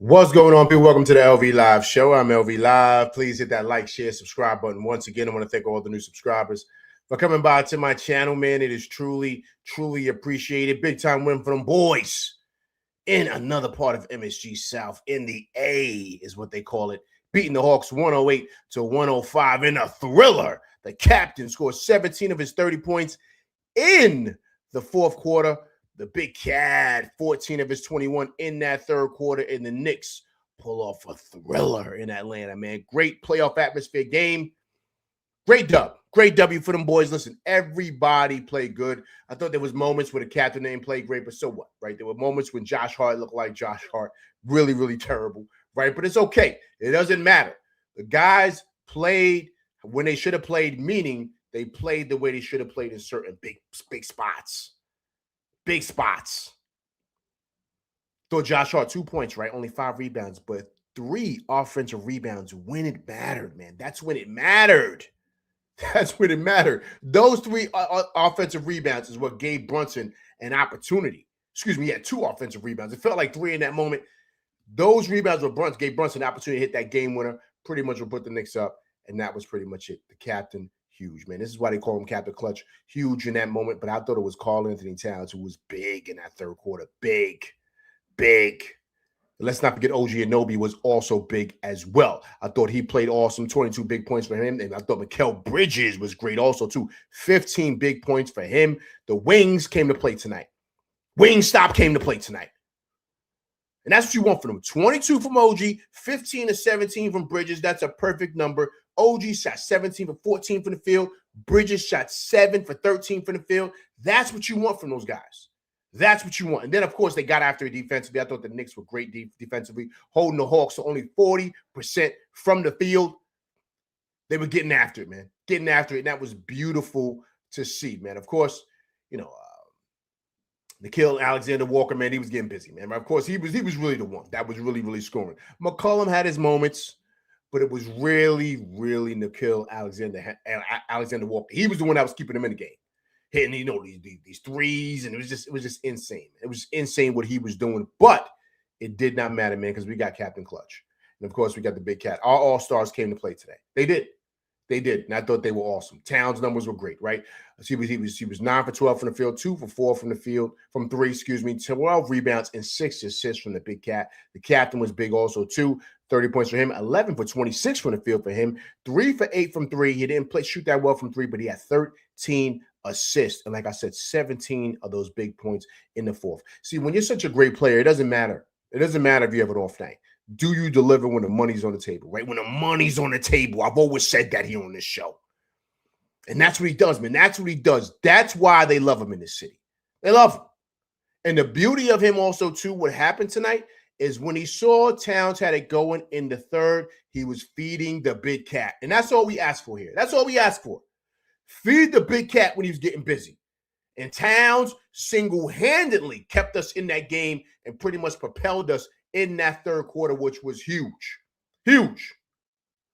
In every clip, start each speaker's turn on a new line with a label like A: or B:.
A: What's going on, people? Welcome to the LV Live Show. I'm LV Live. Please hit that like, share, subscribe button. Once again, I want to thank all the new subscribers for coming by to my channel, man. It is truly, truly appreciated. Big time win for them boys in another part of MSG South. In the A is what they call it. Beating the Hawks 108-105 in a thriller. The captain scored 17 of his 30 points in the fourth quarter. The Big Cat, 14 of his 21 in that third quarter, and the Knicks pull off a thriller in Atlanta, man. Great playoff atmosphere game. Great dub. Great W for them boys. Listen, everybody played good. I thought there was moments where the captain didn't play great, but so what, right? There were moments when Josh Hart looked like Josh Hart. Really, really terrible, right? But it's okay. It doesn't matter. The guys played when they should have played, meaning they played the way they should have played in certain big spots. Big spots. Thought Josh Hart 2 points, right? Only 5 rebounds, but 3 offensive rebounds when it mattered, man. That's when it mattered. That's when it mattered. Those 3 offensive rebounds is what gave Brunson an opportunity. Excuse me, he had 2 offensive rebounds. It felt like 3 in that moment. Those rebounds gave Brunson an opportunity to hit that game winner. Pretty much will put the Knicks up, and that was pretty much it. The captain, huge, man. This is why they call him Captain Clutch. Huge in that moment, but I thought it was Karl-Anthony Towns who was big in that third quarter. Big. Let's not forget OG Anunoby was also big as well. I thought he played awesome. 22 big points for him. And I thought Mikal Bridges was great also, too. 15 big points for him. The Wings came to play tonight. Wingstop came to play tonight. And that's what you want from them. 22 from OG, 15 to 17 from Bridges. That's a perfect number. OG shot 17 for 14 from the field. Bridges shot 7 for 13 from the field. That's what you want from those guys. That's what you want. And then, of course, they got after it defensively. I thought the Knicks were great defensively, holding the Hawks to only 40% from the field. They were getting after it, man. Getting after it. And that was beautiful to see, man. Of course, you know, Nickeil Alexander-Walker, man, he was getting busy, man. Of course, he was really the one that was really scoring. McCollum had his moments, but it was really Nickeil Alexander-Walker. He was the one that was keeping him in the game, hitting these threes, and it was just insane. It was insane what he was doing, but it did not matter, man, because we got Captain Clutch, and of course we got the Big Cat. Our all-stars came to play today. They did, and I thought they were awesome. Towns' numbers were great, right? He was 9 for 12 from the field, 2 for 4 from the field, from 3, 12 rebounds and 6 assists from the Big Cat. The captain was big also, too. 30 points for him, 11 for 26 from the field for him, 3 for 8 from 3. He didn't shoot that well from 3, but he had 13 assists. And like I said, 17 of those big points in the fourth. See, when you're such a great player, it doesn't matter. It doesn't matter if you have an off night. Do you deliver when the money's on the table, right? When the money's on the table. I've always said that here on this show. And that's what he does, man. That's what he does. That's why they love him in this city. They love him. And the beauty of him also, too, what happened tonight is when he saw Towns had it going in the third, he was feeding the Big Cat. And that's all we ask for here. That's all we ask for. Feed the Big Cat when he was getting busy. And Towns single-handedly kept us in that game and pretty much propelled us in that third quarter, which was huge. Huge.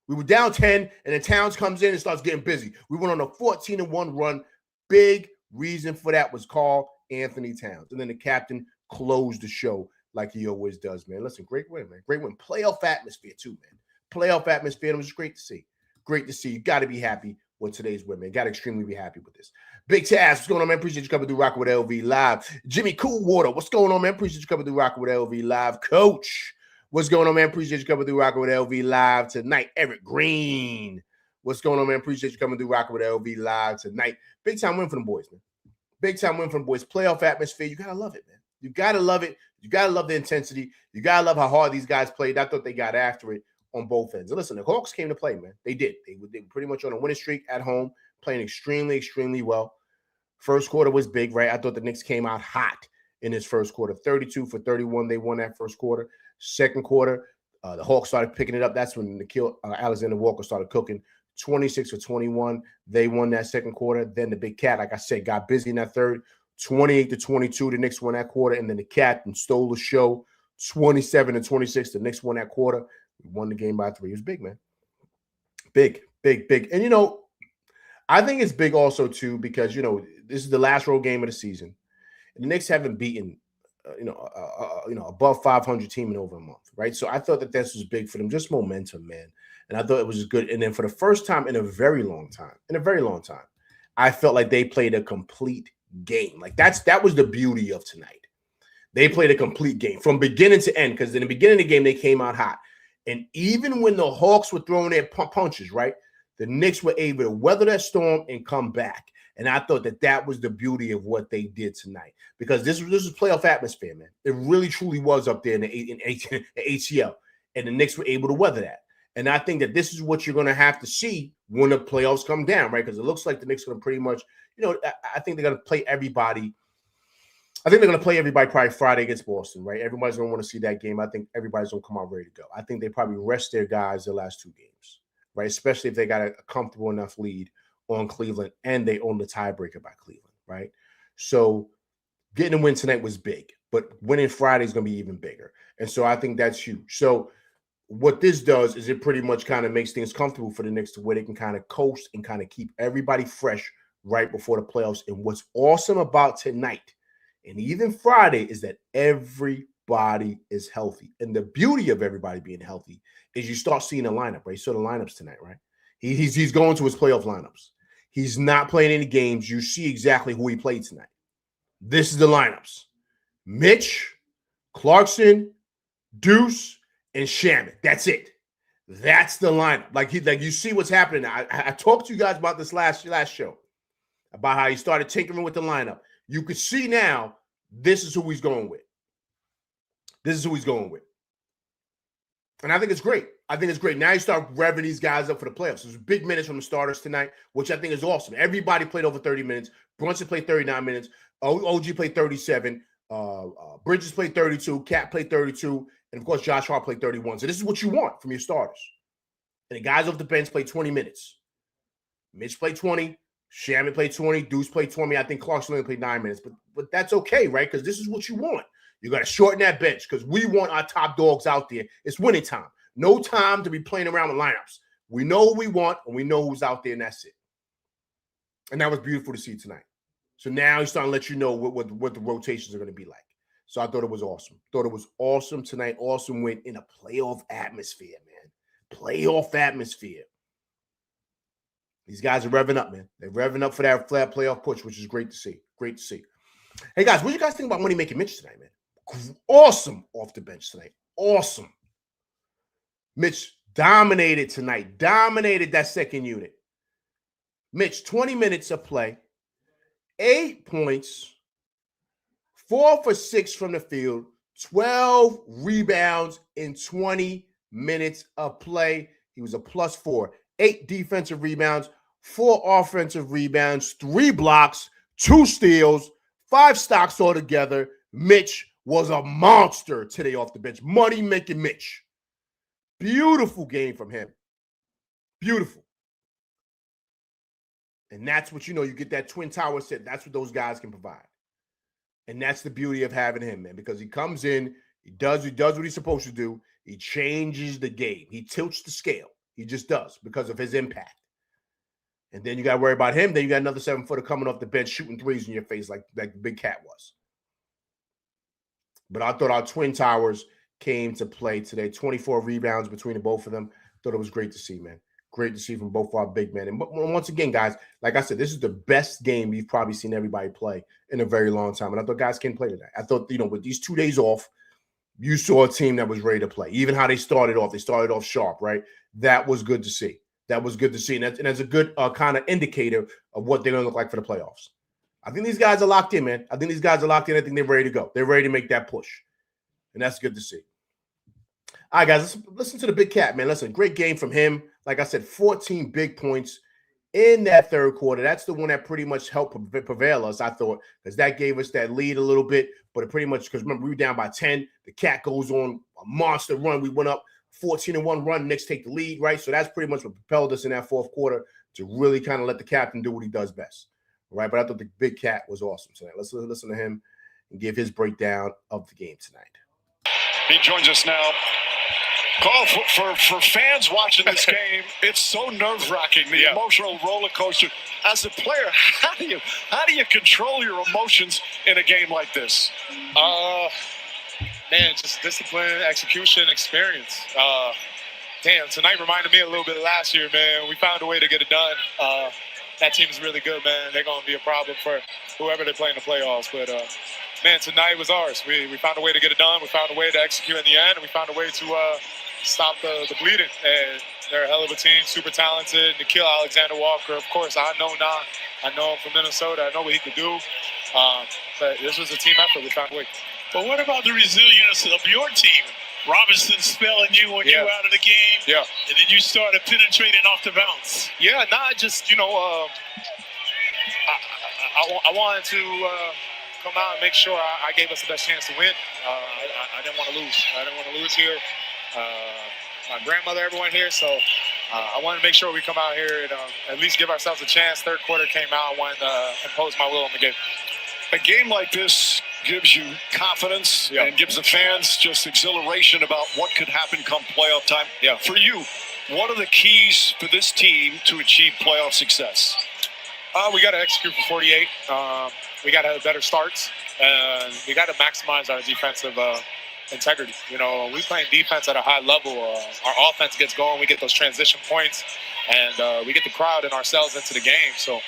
A: We were down 10, and then Towns comes in and starts getting busy. We went on a 14-1 run. Big reason for that was Karl-Anthony Towns. And then the captain closed the show like he always does, man. Listen, great win, man. Great win. Playoff atmosphere, too, man. Playoff atmosphere. It was great to see. Great to see. You got to be happy with today's win, man. Got to extremely be happy with this. Big Taz, what's going on, man? Appreciate you coming through Rocking with LV Live. Jimmy Coolwater, what's going on, man? Appreciate you coming through Rocking with LV Live. Coach, what's going on, man? Appreciate you coming through Rocking with LV Live tonight. Eric Green, what's going on, man? Appreciate you coming through Rocking with LV Live tonight. Big time win for them boys, man. Big time win for them boys. Playoff atmosphere. You got to love it, man. You got to love it. You got to love the intensity. You got to love how hard these guys played. I thought they got after it on both ends. And listen, the Hawks came to play, man. They did. They were pretty much on a winning streak at home, playing extremely well. First quarter was big, right? I thought the Knicks came out hot in this first quarter. 32 for 31. They won that first quarter. Second quarter, the Hawks started picking it up. That's when Nickeil Alexander-Walker started cooking. 26 for 21. They won that second quarter. Then the Big Cat, like I said, got busy in that third. 28-22. The Knicks won that quarter. And then the Captain stole the show. 27-26. The Knicks won that quarter. We won the game by 3. It was big, man. Big. And, you know, I think it's big also, too, because, you know, this is the last road game of the season. And the Knicks haven't beaten above 500 team in over a month, right? So I thought that this was big for them, just momentum, man. And I thought it was good. And then for the first time in a very long time, I felt like they played a complete game. Like that was the beauty of tonight. They played a complete game from beginning to end, because in the beginning of the game, they came out hot. And even when the Hawks were throwing their punches, right, the Knicks were able to weather that storm and come back. And I thought that was the beauty of what they did tonight, because this was playoff atmosphere, man. It really, truly was up there in the ATL. And the Knicks were able to weather that. And I think that this is what you're going to have to see when the playoffs come down, right? Because it looks like the Knicks are going to pretty much, I think they're going to play everybody. I think they're going to play everybody probably Friday against Boston, right? Everybody's going to want to see that game. I think everybody's going to come out ready to go. I think they probably rest their guys the last two games, right? Especially if they got a comfortable enough lead on Cleveland and they own the tiebreaker by Cleveland, right? So getting a win tonight was big, but winning Friday is going to be even bigger. And so I think that's huge. So what this does is it pretty much kind of makes things comfortable for the Knicks to where they can kind of coast and kind of keep everybody fresh right before the playoffs. And what's awesome about tonight and even Friday is that everybody is healthy. And the beauty of everybody being healthy is you start seeing the lineup, right? You saw the lineups tonight, right? He's going to his playoff lineups. He's not playing any games. You see exactly who he played tonight. This is the lineups. Mitch, Clarkson, Deuce, and Shaman. That's it. That's the lineup. Like you see what's happening. I talked to you guys about this last show, about how he started tinkering with the lineup. You could see now this is who he's going with. And I think it's great. Now you start revving these guys up for the playoffs. There's big minutes from the starters tonight, which I think is awesome. Everybody played over 30 minutes. Brunson played 39 minutes. OG played 37. Bridges played 32. Cat played 32. And, of course, Josh Hart played 31. So this is what you want from your starters. And the guys off the bench played 20 minutes. Mitch played 20. Shaman played 20. Deuce played 20. I think Clarkson only played 9 minutes. But that's okay, right? Because this is what you want. You got to shorten that bench because we want our top dogs out there. It's winning time. No time to be playing around with lineups. We know who we want, and we know who's out there, and that's it. And that was beautiful to see tonight. So now he's starting to let you know what the rotations are going to be like. So I thought it was awesome. Thought it was awesome tonight. Awesome win in a playoff atmosphere, man. Playoff atmosphere. These guys are revving up, man. They're revving up for that playoff push, which is great to see. Great to see. Hey, guys, what do you guys think about Money Making Mitch tonight, man? Awesome off the bench tonight. Awesome. Mitch dominated tonight. Dominated that second unit. Mitch, 20 minutes of play. 8 points. 4 for 6 from the field. 12 rebounds in 20 minutes of play. He was a +4. 8 defensive rebounds. 4 offensive rebounds. 3 blocks. 2 steals. 5 stocks altogether. Mitch was a monster today off the bench. Money making Mitch. Beautiful game from him. Beautiful. And that's what you get that Twin Tower set. That's what those guys can provide. And that's the beauty of having him, man, because he comes in, he does what he's supposed to do. He changes the game. He tilts the scale. He just does because of his impact. And then you got to worry about him. Then you got another 7-footer coming off the bench shooting threes in your face like the Big Cat was. But I thought our Twin Towers came to play today. 24 rebounds between the both of them. Thought it was great to see, man. Great to see from both our big men. And once again, guys, like I said, this is the best game you've probably seen everybody play in a very long time. And I thought guys can play today. I thought, with these 2 days off, you saw a team that was ready to play. Even how they started off sharp, right? That was good to see. And that's a good kind of indicator of what they're going to look like for the playoffs. I think these guys are locked in, man. I think they're ready to go. They're ready to make that push. And that's good to see. All right, guys, listen to the Big Cat, man. Listen, great game from him. Like I said, 14 big points in that third quarter. That's the one that pretty much helped prevail us, I thought, because that gave us that lead a little bit. But it pretty much, because remember, we were down by 10. The Cat goes on a monster run. We went up 14-1 run. Knicks take the lead, right? So that's pretty much what propelled us in that fourth quarter to really kind of let the captain do what he does best, right? But I thought the Big Cat was awesome tonight. Let's listen to him and give his breakdown of the game tonight.
B: He joins us now Carl, for fans watching this game, it's so nerve-wracking, the emotional roller coaster. As a player, how do you control your emotions in a game like this?
C: Man, just discipline, execution, experience. Damn, tonight reminded me a little bit of last year, man. We found a way to get it done. That team is really good, man. They're going to be a problem for whoever they play in the playoffs. But, man, tonight was ours. We found a way to get it done. We found a way to execute in the end. And we found a way to stop the bleeding. And they're a hell of a team, super talented. Nikhil Alexander-Walker, of course, I know him from Minnesota. I know what he could do. But this was a team effort. We found a way.
D: But what about the resilience of your team? Robinson spelling you when you were out of the game.
C: Yeah.
D: And then you started penetrating off the bounce.
C: Yeah, not just, I wanted to come out and make sure I gave us the best chance to win. I didn't want to lose. I didn't want to lose here. My grandmother, everyone here, so I wanted to make sure we come out here and at least give ourselves a chance. Third quarter came out, I wanted to impose my will on the game.
B: A game like this gives you confidence and gives the fans just exhilaration about what could happen come playoff time.
C: Yeah.
B: For you, what are the keys for this team to achieve playoff success?
C: We got to execute for 48. We got to have better starts, and we got to maximize our defensive integrity. We playing defense at a high level. Our offense gets going. We get those transition points, and we get the crowd and ourselves into the game. So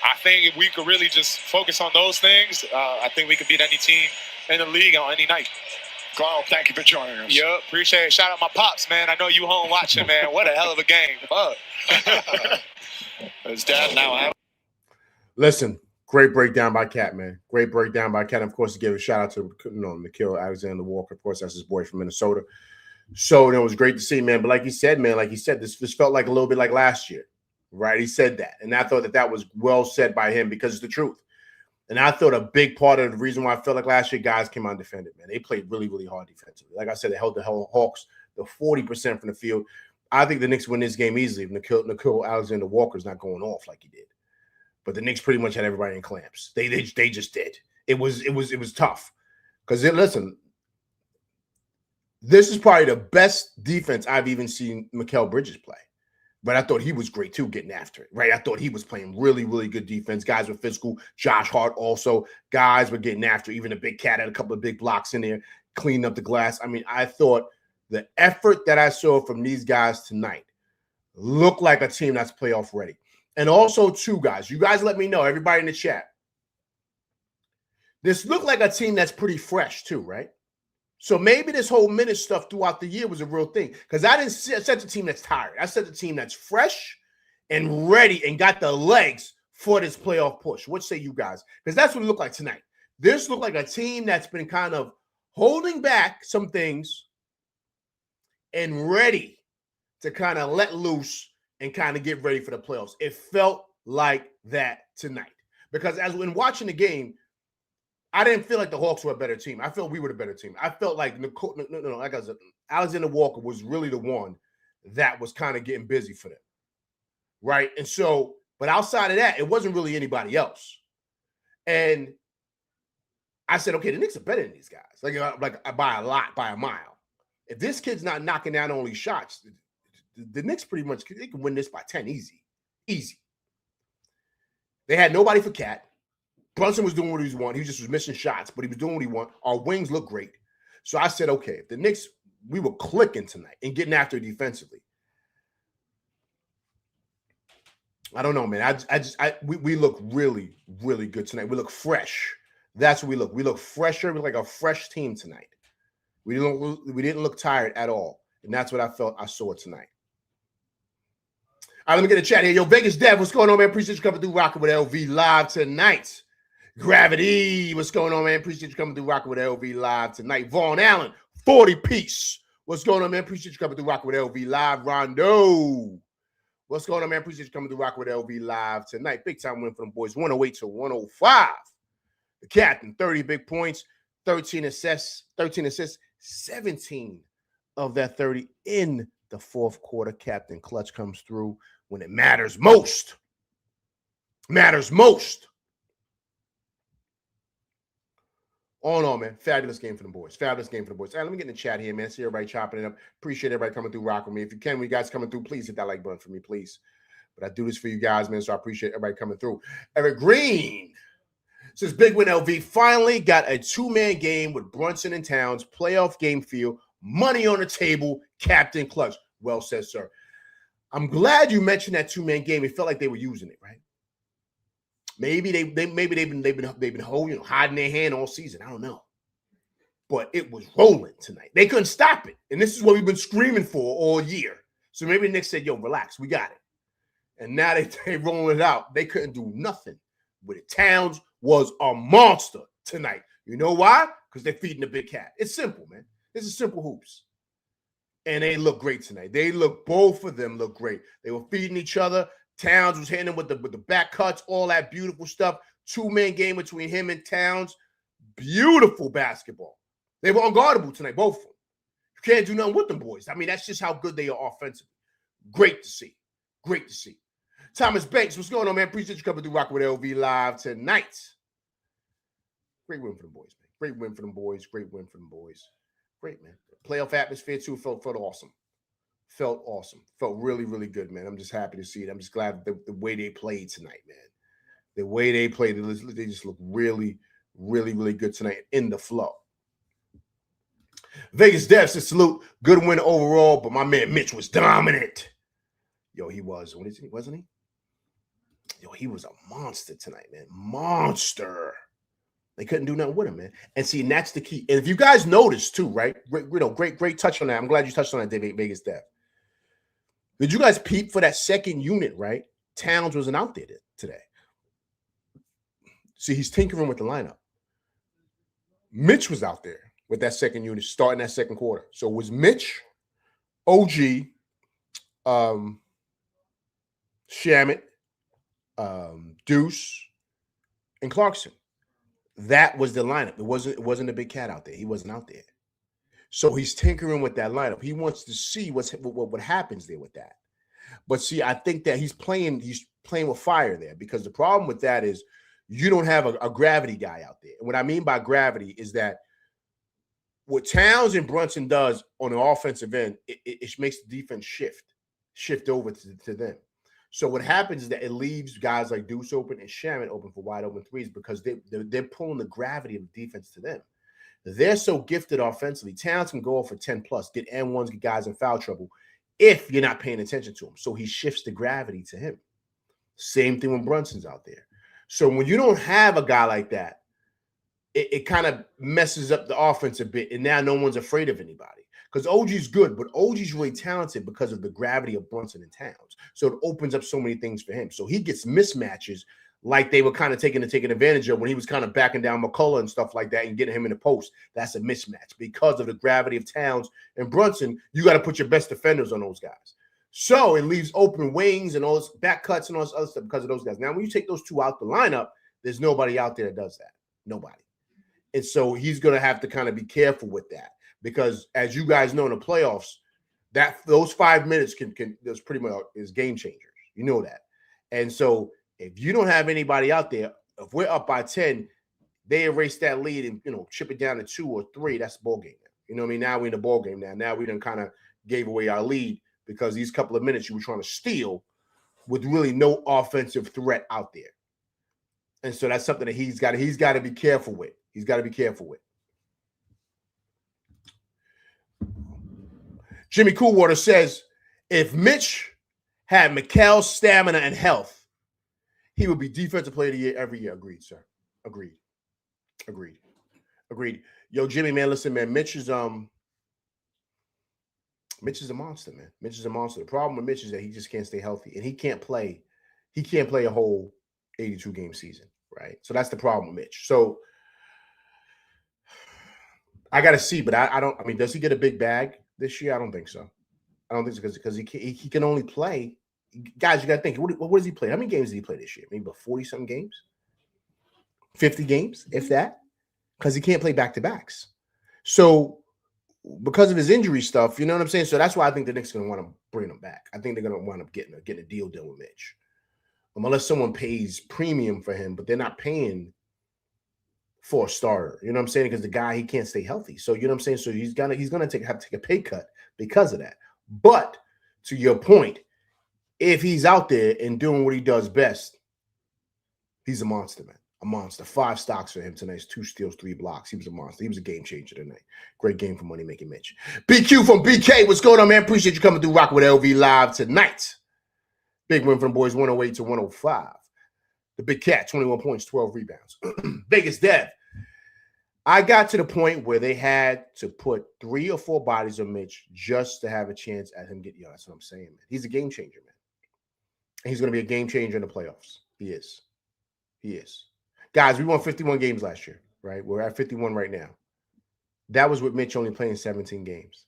C: I think if we could really just focus on those things, I think we could beat any team in the league on any night.
B: Carl, thank you for joining us.
C: Yep, appreciate it. Shout out my pops, man. I know you home watching, man. What a hell of a game. Fuck.
B: His dad now.
A: Listen, great breakdown by Cat, man. Great breakdown by Cat. Of course, to give a shout out to Nikhil Alexander-Walker. Of course, that's his boy from Minnesota. So it was great to see, man. But like he said, this felt like a little bit like last year, right? He said that. And I thought that was well said by him because it's the truth. And I thought a big part of the reason why I felt like last year, guys came out and defended, man. They played really, really hard defensively. Like I said, they held the Hawks the 40% from the field. I think the Knicks win this game easily if Nikhil Alexander-Walker's not going off like he did. But the Knicks pretty much had everybody in clamps. They just did. It was tough. Because listen, this is probably the best defense I've even seen Mikal Bridges play. But I thought he was great, too, getting after it, right? I thought he was playing really, really good defense. Guys were physical. Josh Hart also. Guys were getting after it. Even the big cat had a couple of big blocks in there, cleaning up the glass. I mean, I thought the effort that I saw from these guys tonight looked like a team that's playoff ready. And also, too, guys, you guys let me know, everybody in the chat. This looked like a team that's pretty fresh, too, right? So maybe this whole minute stuff throughout the year was a real thing. Because I didn't set the team that's tired. I set the team that's fresh and ready and got the legs for this playoff push. What say you guys? Because that's what it looked like tonight. This looked like a team that's been kind of holding back some things and ready to kind of let loose and kind of get ready for the playoffs. It felt like that tonight. Because as when watching the game, I didn't feel like the Hawks were a better team. I felt we were the better team. I felt like like I said, Alexander Walker was really the one that was kind of getting busy for them, right? And so, but outside of that, it wasn't really anybody else. And I said, okay, the Knicks are better than these guys, like by a lot, by a mile. If this kid's not knocking down only shots, the Knicks pretty much they can win this by 10 easy. They had nobody for Cat. Brunson was doing what he wanted. He just was missing shots, but he was doing what he wanted. Our wings look great. So I said, okay, if the Knicks, we were clicking tonight and getting after it defensively. I don't know, man. We look really, really good tonight. We look fresh. That's what we look. We look fresher. We look like a fresh team tonight. We didn't look tired at all. And that's what I felt I saw tonight. All right, let me get a chat here. Yo, Vegas Dev, what's going on, man? Appreciate you coming through Rocking with LV live tonight. Gravity, what's going on, man? Appreciate you coming through Rocking with LV live tonight. Vaughn Allen, 40 piece. What's going on, man? Appreciate you coming through Rocking with LV live. Rondo, what's going on, man? Appreciate you coming through Rocking with LV live tonight. Big time win for them boys, 108 to 105. The captain, 30 big points, 13 assists, 17 of that 30 in the fourth quarter. Captain Clutch comes through when it matters most. Matters most. All in all, man, fabulous game for the boys. Fabulous game for the boys. All right, let me get in the chat here, man. See everybody chopping it up. Appreciate everybody coming through, rocking with me. If you can, when you guys coming through, please hit that like button for me, please. But I do this for you guys, man, so I appreciate everybody coming through. Eric Green says, Big Win LV finally got a two-man game with Brunson and Towns, playoff game feel, money on the table, Captain Clutch. Well said, sir. I'm glad you mentioned that two-man game. It felt like they were using it, right? Maybe they've been holding, hiding their hand all season. I don't know, but it was rolling tonight. They couldn't stop it, and this is what we've been screaming for all year. So maybe the Knicks said, "Yo, relax, we got it." And now they rolling it out. They couldn't do nothing with it. Towns was a monster tonight. You know why? Because they're feeding the big cat. It's simple, man. This is simple hoops, and they look great tonight. Both of them look great. They were feeding each other. Towns was hitting him with the back cuts, all that beautiful stuff. Two-man game between him and Towns. Beautiful basketball. They were unguardable tonight, both of them. You can't do nothing with them boys. I mean, that's just how good they are offensively. Great to see. Great to see. Thomas Banks, what's going on, man? Appreciate you coming through Rock with LV Live tonight. Great win for them boys, man. Great win for them boys. Great win for them boys. Great, man. Playoff atmosphere, too, felt awesome. Felt awesome. Felt really, really good, man. I'm just happy to see it. I'm just glad the way they played tonight, man. The way they played, they just look really, really, really good tonight in the flow. Vegas Dev says, salute. Good win overall, but my man Mitch was dominant. Yo, he was. Wasn't he? Yo, he was a monster tonight, man. Monster. They couldn't do nothing with him, man. And see, and that's the key. And if you guys noticed, too, right? Great touch on that. I'm glad you touched on that, Vegas Dev. Did you guys peep for that second unit, right? Towns wasn't out there today. See, he's tinkering with the lineup. Mitch was out there with that second unit starting that second quarter. So it was Mitch, OG, Shamet, Deuce, and Clarkson. That was the lineup. It wasn't a big cat out there. He wasn't out there. So he's tinkering with that lineup. He wants to see what happens there with that. But see, I think that he's playing with fire there, because the problem with that is you don't have a gravity guy out there. And what I mean by gravity is that what Towns and Brunson does on the offensive end, it makes the defense shift over to them. So what happens is that it leaves guys like Deuce open and Shaman open for wide open threes, because they're pulling the gravity of the defense to them. They're so gifted offensively. Towns can go off for 10 plus, get N1s, get guys in foul trouble if you're not paying attention to him. So he shifts the gravity to him. Same thing when Brunson's out there. So when you don't have a guy like that, it kind of messes up the offense a bit, and now no one's afraid of anybody. Because OG's good, but OG's really talented because of the gravity of Brunson and Towns. So it opens up so many things for him. So he gets mismatches like they were kind of taking advantage of when he was kind of backing down McCullough and stuff like that and getting him in the post. That's a mismatch. Because of the gravity of Towns and Brunson, you got to put your best defenders on those guys. So it leaves open wings and all this back cuts and all this other stuff because of those guys. Now, when you take those two out the lineup, there's nobody out there that does that. Nobody. And so he's going to have to kind of be careful with that, because as you guys know in the playoffs, those 5 minutes there's pretty much is game changers. You know that. And so if you don't have anybody out there, if we're up by 10, they erase that lead and chip it down to 2 or 3. That's the ball game now. You know what I mean? Now we're in the ball game now. Now we done kind of gave away our lead because these couple of minutes you were trying to steal with really no offensive threat out there. And so that's something that he's got to be careful with. He's got to be careful with. Jimmy Coolwater says, if Mitch had Mikal's stamina and health, he would be defensive player of the year every year. Agreed, sir. Agreed. Yo, Jimmy, man, listen, man. Mitch is a monster, man. Mitch is a monster. The problem with Mitch is that he just can't stay healthy, and he can't play a whole 82-game season, right? So that's the problem with Mitch. So I got to see, but I mean, does he get a big bag this year? I don't think so. I don't think so because he can only play. Guys, you got to think, what does he play? How many games did he play this year? Maybe about 40-something games? 50 games, if that? Because he can't play back-to-backs. So because of his injury stuff, you know what I'm saying? So that's why I think the Knicks are going to want to bring him back. I think they're going to wind up getting a deal done with Mitch. Unless someone pays premium for him, but they're not paying for a starter. You know what I'm saying? Because the guy, he can't stay healthy. So you know what I'm saying? So he's gonna have to take a pay cut because of that. But to your point, if he's out there and doing what he does best, he's a monster, man. A monster. 5 stocks for him tonight. 2 steals, 3 blocks. He was a monster. He was a game changer tonight. Great game for Money Making Mitch. BQ from BK. What's going on, man? Appreciate you coming through Rock with LV live tonight. Big win from the boys, 108 to 105. The Big Cat, 21 points, 12 rebounds. Vegas Dev. I got to the point where they had to put 3 or 4 bodies on Mitch just to have a chance at him getting. That's what I'm saying, man. He's a game changer, man. And he's going to be a game changer in the playoffs. He is. He is. Guys, we won 51 games last year, right? We're at 51 right now. That was with Mitch only playing 17 games.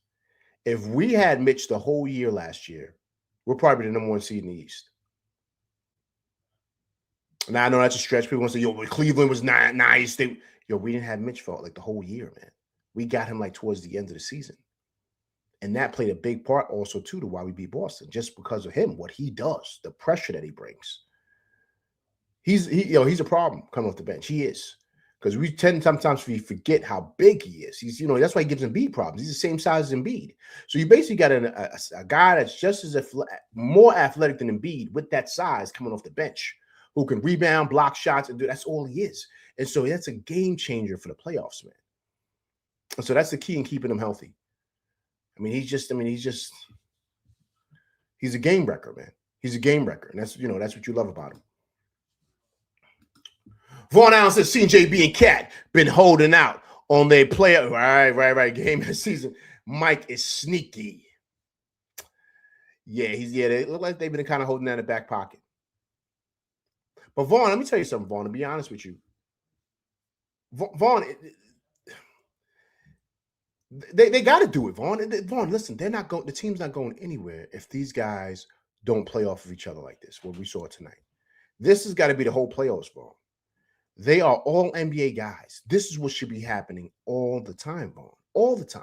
A: If we had Mitch the whole year last year, we're probably the number 1 seed in the East. Now, I know that's a stretch. People want to say, yo, Cleveland was nice. We didn't have Mitch for like the whole year, man. We got him like towards the end of the season. And that played a big part also, too, to why we beat Boston, just because of him, what he does, the pressure that he brings. He's a problem coming off the bench. He is. Because we tend sometimes we forget how big he is. He's, that's why he gives Embiid problems. He's the same size as Embiid. So you basically got a guy that's just as more athletic than Embiid with that size coming off the bench, who can rebound, block shots, and do that's all he is. And so that's a game changer for the playoffs, man. And so that's the key in keeping him healthy. He's a game wrecker, man. He's a game wrecker. And that's what you love about him. Vaughn Allen says CJB and Cat been holding out on their player. Right. Game of the season. Mike is sneaky. They look like they've been kind of holding down the back pocket. But Vaughn, let me tell you something, Vaughn, to be honest with you. Vaughn, they got to do it, Vaughn. Vaughn, listen, the team's not going anywhere if these guys don't play off of each other like this, what we saw tonight. This has got to be the whole playoffs, Vaughn. They are all NBA guys. This is what should be happening all the time, Vaughn. All the time.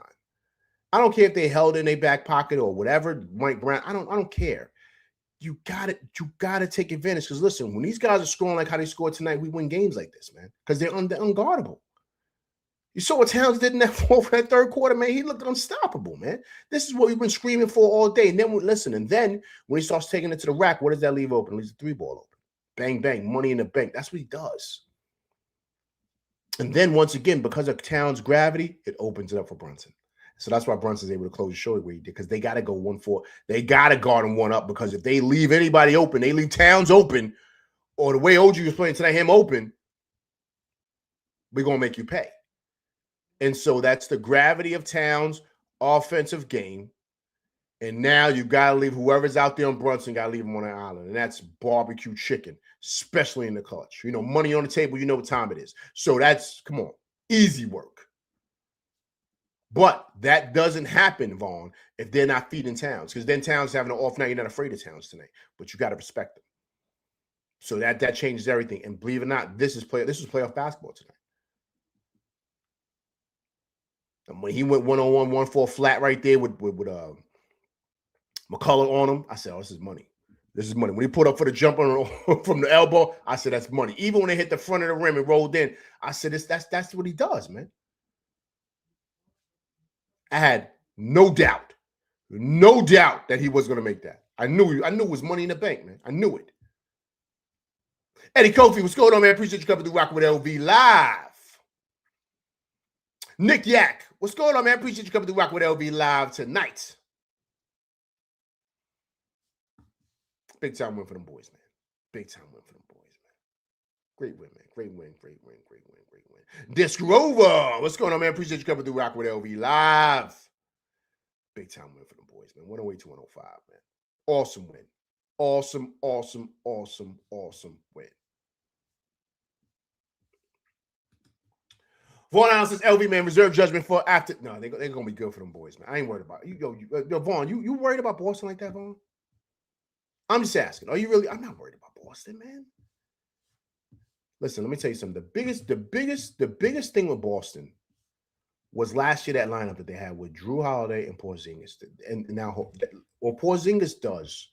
A: I don't care if they held in their back pocket or whatever, Mike Brown. I don't care. You gotta take advantage. Because listen, when these guys are scoring like how they scored tonight, we win games like this, man. Because they're unguardable. You saw what Towns did in that third quarter, man. He looked unstoppable, man. This is what we've been screaming for all day. And then when he starts taking it to the rack, what does that leave open? It leaves the 3-ball open. Bang, bang, money in the bank. That's what he does. And then once again, because of Towns' gravity, it opens it up for Brunson. So that's why Brunson's able to close the show the way he did, because they got to go 1-4. They got to guard him 1 up, because if they leave anybody open, they leave Towns open, or the way OG was playing tonight, him open, we're going to make you pay. And so that's the gravity of Towns' offensive game. And now you got to leave whoever's out there on Brunson, got to leave him on an island. And that's barbecue chicken, especially in the clutch. Money on the table, you know what time it is. So that's, come on, easy work. But that doesn't happen, Vaughn, if they're not feeding Towns. Because then Towns having an off night, you're not afraid of Towns tonight. But you got to respect them. So that changes everything. And believe it or not, this is playoff basketball tonight. And when he went 1-on-1, 1-4 flat right there with McCullough on him, I said, this is money. This is money. When he put up for the jumper from the elbow, I said, that's money. Even when they hit the front of the rim and rolled in, I said, that's what he does, man. I had no doubt that he was going to make that. I knew it was money in the bank, man. I knew it. Eddie Kofi, what's going on, man? Appreciate you coming through Rock with LV live. Nick Yak, what's going on, man? Appreciate you coming through Rock with LV live tonight. Big time win for them boys, man. Big time win for them boys, man. Great win, man. Great win. Disc Rover, what's going on, man? Appreciate you coming through Rock with LV live. Big time win for them boys, man. 108 to 105, man. Awesome win. Awesome win. Vaughn Allen says, LV, man, reserve judgment for after. No, they're going to be good for them boys, man. I ain't worried about it. Yo, Vaughn, you worried about Boston like that, Vaughn? I'm just asking. Are you really? I'm not worried about Boston, man. Listen, let me tell you something. The biggest thing with Boston was last year that lineup that they had with Drew Holiday and Porzingis. And now what Porzingis does,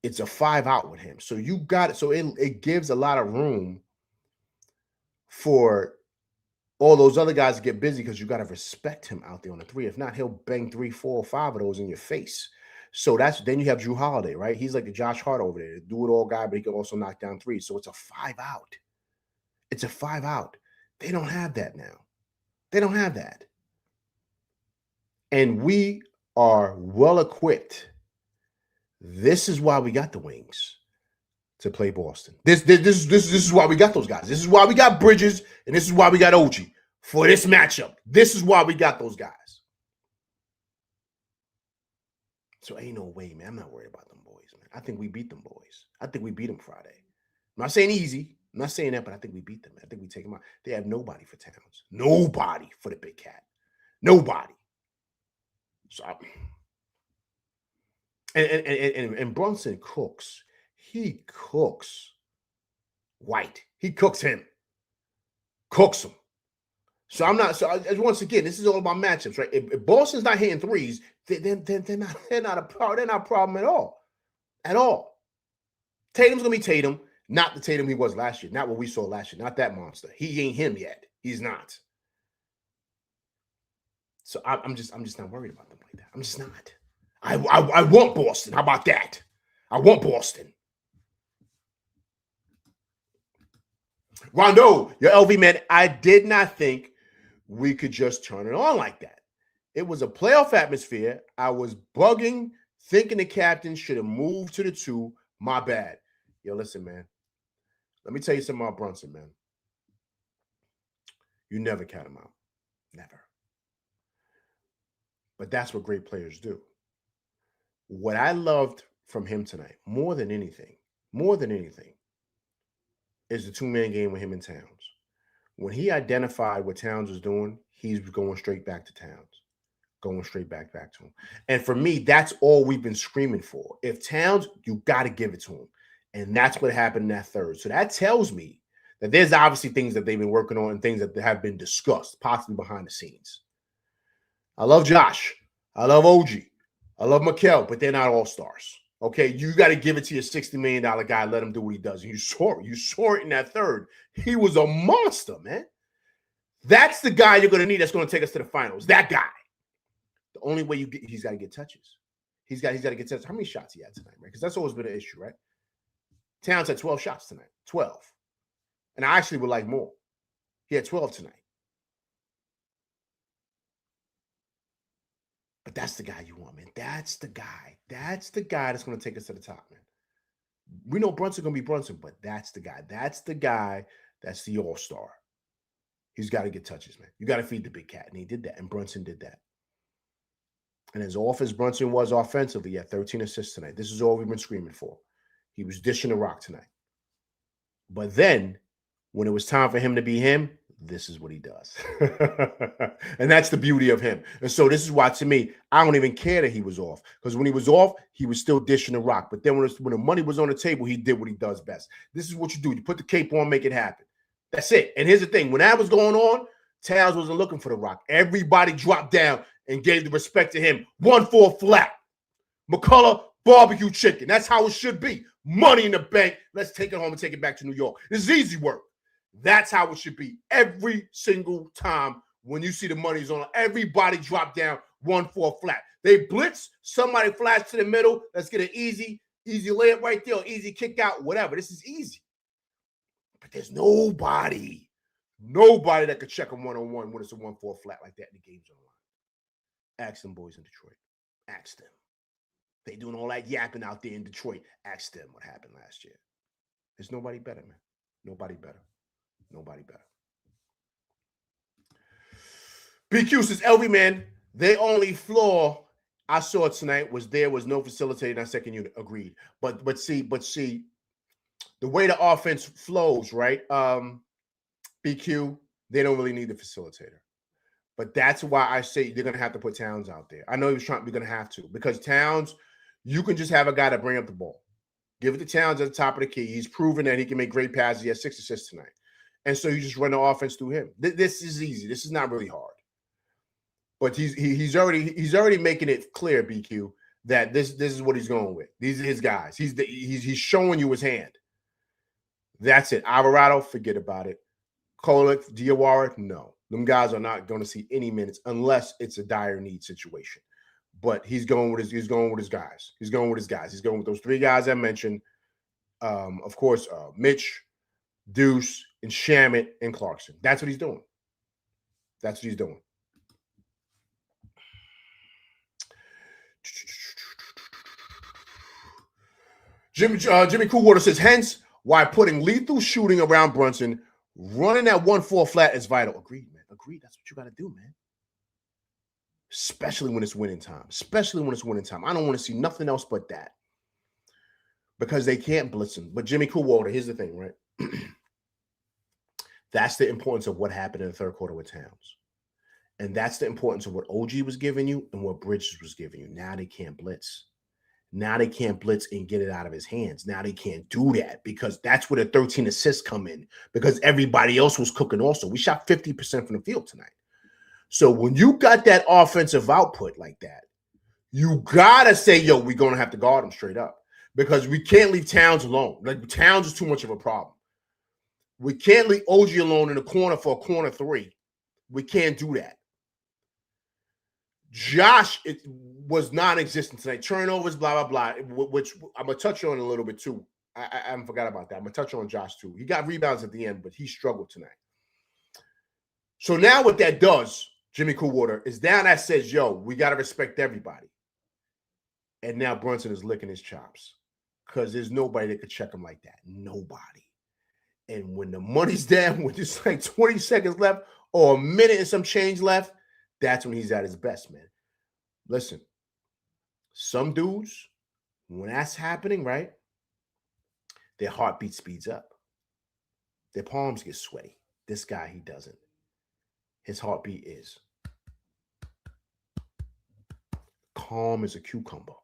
A: it's a 5-out with him. So you got it. So it gives a lot of room for all those other guys to get busy because you got to respect him out there on the three. If not, he'll bang 3, 4, or 5 of those in your face. So then you have Drew Holiday, right? He's like the Josh Hart over there, do it all guy, but he can also knock down 3. So it's a 5 out. It's a 5 out. They don't have that now. They don't have that. And we are well equipped. This is why we got the Wings to play Boston. This is why we got those guys. This is why we got Bridges, and this is why we got OG for this matchup. This is why we got those guys. So ain't no way, man. I'm not worried about them boys, man. I think we beat them boys. I think we beat them Friday. I'm not saying easy. I'm not saying that, but I think we beat them. I think we take them out. They have nobody for Towns. Nobody for the big cat. Nobody. So and Brunson cooks. He cooks White. He cooks him. Cooks him. So I'm not. So once again, this is all about matchups, right? If Boston's not hitting threes, then they're not a problem. They're not a problem at all. At all. Tatum's gonna be Tatum, not the Tatum he was last year. Not what we saw last year. Not that monster. He ain't him yet. He's not. So I'm just not worried about them like that. I'm just not. I want Boston. How about that? I want Boston. Rondo, your LV man, I did not think we could just turn it on like that. It was a playoff atmosphere. I was bugging, thinking the captain should have moved to the 2. My bad. Yo, listen, man. Let me tell you something about Brunson, man. You never count him out. Never. But that's what great players do. What I loved from him tonight, more than anything, is the 2-man game with him and Towns. When he identified what Towns was doing, he's going straight back to Towns. Going straight back to him. And for me, that's all we've been screaming for. If Towns, you got to give it to him. And that's what happened in that third. So that tells me that there's obviously things that they've been working on and things that have been discussed, possibly behind the scenes. I love Josh. I love OG. I love Mikal, but they're not all-stars. Okay, you got to give it to your $60 million guy. Let him do what he does. And you saw it. You saw it in that third. He was a monster, man. That's the guy you're going to need that's going to take us to the finals. That guy. The only way you get, he's got to get touches. He's got to get touches. How many shots he had tonight, right? Because that's always been an issue, right? Towns had 12 shots tonight. 12. And I actually would like more. He had 12 tonight. But that's the guy you want, man. That's the guy. That's the guy that's going to take us to the top, man. We know Brunson's going to be Brunson, but that's the guy. That's the guy that's the all-star. He's got to get touches, man. You got to feed the big cat, and he did that, and Brunson did that. And as off as Brunson was offensively, he had 13 assists tonight. This is all we've been screaming for. He was dishing the rock tonight. But then, when it was time for him to be him, this is what he does. And that's the beauty of him. And so this is why, to me, I don't even care that he was off. Because when he was off, he was still dishing the rock. But then when the money was on the table, he did what he does best. This is what you do. You put the cape on, make it happen. That's it. And here's the thing. When that was going on, Towns wasn't looking for the rock. Everybody dropped down and gave the respect to him. 1-4 flat. McCullough, barbecue chicken. That's how it should be. Money in the bank. Let's take it home and take it back to New York. This is easy work. That's how it should be. Every single time when you see the money's on, everybody drop down 1-4 flat. They blitz, somebody flash to the middle. Let's get an easy layup right there, or easy kick out, whatever. This is easy. But there's nobody that could check them one-on-one when it's a 1-4 flat like that in the game's on the line. Ask them boys in Detroit. Ask them. They doing all that yapping out there in Detroit. Ask them what happened last year. There's nobody better, man. Nobody better. Nobody better. BQ says, LV, man, the only flaw I saw tonight was there was no facilitator in that second unit. Agreed. But see, the way the offense flows, right? BQ, they don't really need the facilitator. But that's why I say they're going to have to put Towns out there. I know he was trying, we're going to have to. Because Towns, you can just have a guy to bring up the ball. Give it to Towns at the top of the key. He's proven that he can make great passes. He has 6 assists tonight. And so you just run the offense through him. This is easy. This is not really hard. But he's already making it clear, BQ, that this is what he's going with. These are his guys. He's showing you his hand. That's it. Alvarado, forget about it. Kolek, Diawara, no. Them guys are not going to see any minutes unless it's a dire need situation. But he's going with his guys. He's going with those three guys I mentioned. Of course, Mitch, Deuce, and Shamet and Clarkson. That's what he's doing. Jimmy Coolwater says, hence why putting lethal shooting around Brunson, running that 1-4 flat is vital. Agreed, man. Agreed. That's what you got to do, man. Especially when it's winning time. I don't want to see nothing else but that. Because they can't blitz him. But Jimmy Coolwater, here's the thing, right? That's the importance of what happened in the third quarter with Towns. And that's the importance of what OG was giving you and what Bridges was giving you. Now they can't blitz. Now they can't blitz and get it out of his hands. Now they can't do that because that's where the 13 assists come in because everybody else was cooking also. We shot 50% from the field tonight. So when you got that offensive output like that, you got to say, yo, we're going to have to guard him straight up because we can't leave Towns alone. Like Towns is too much of a problem. We can't leave OG alone in the corner for a corner three. We can't do that. Josh, it was non-existent tonight. Turnovers, blah, blah, blah, which I'm going to touch on a little bit too. I forgot about that. I'm going to touch on Josh too. He got rebounds at the end, but he struggled tonight. So now what that does, Jimmy Coolwater, is now that says, yo, we got to respect everybody. And now Brunson is licking his chops because there's nobody that could check him like that. Nobody. And when the money's down, with just like 20 seconds left or a minute and some change left, that's when he's at his best, man. Listen, some dudes, when that's happening, right, their heartbeat speeds up. Their palms get sweaty. This guy, he doesn't. His heartbeat is calm as a cucumber.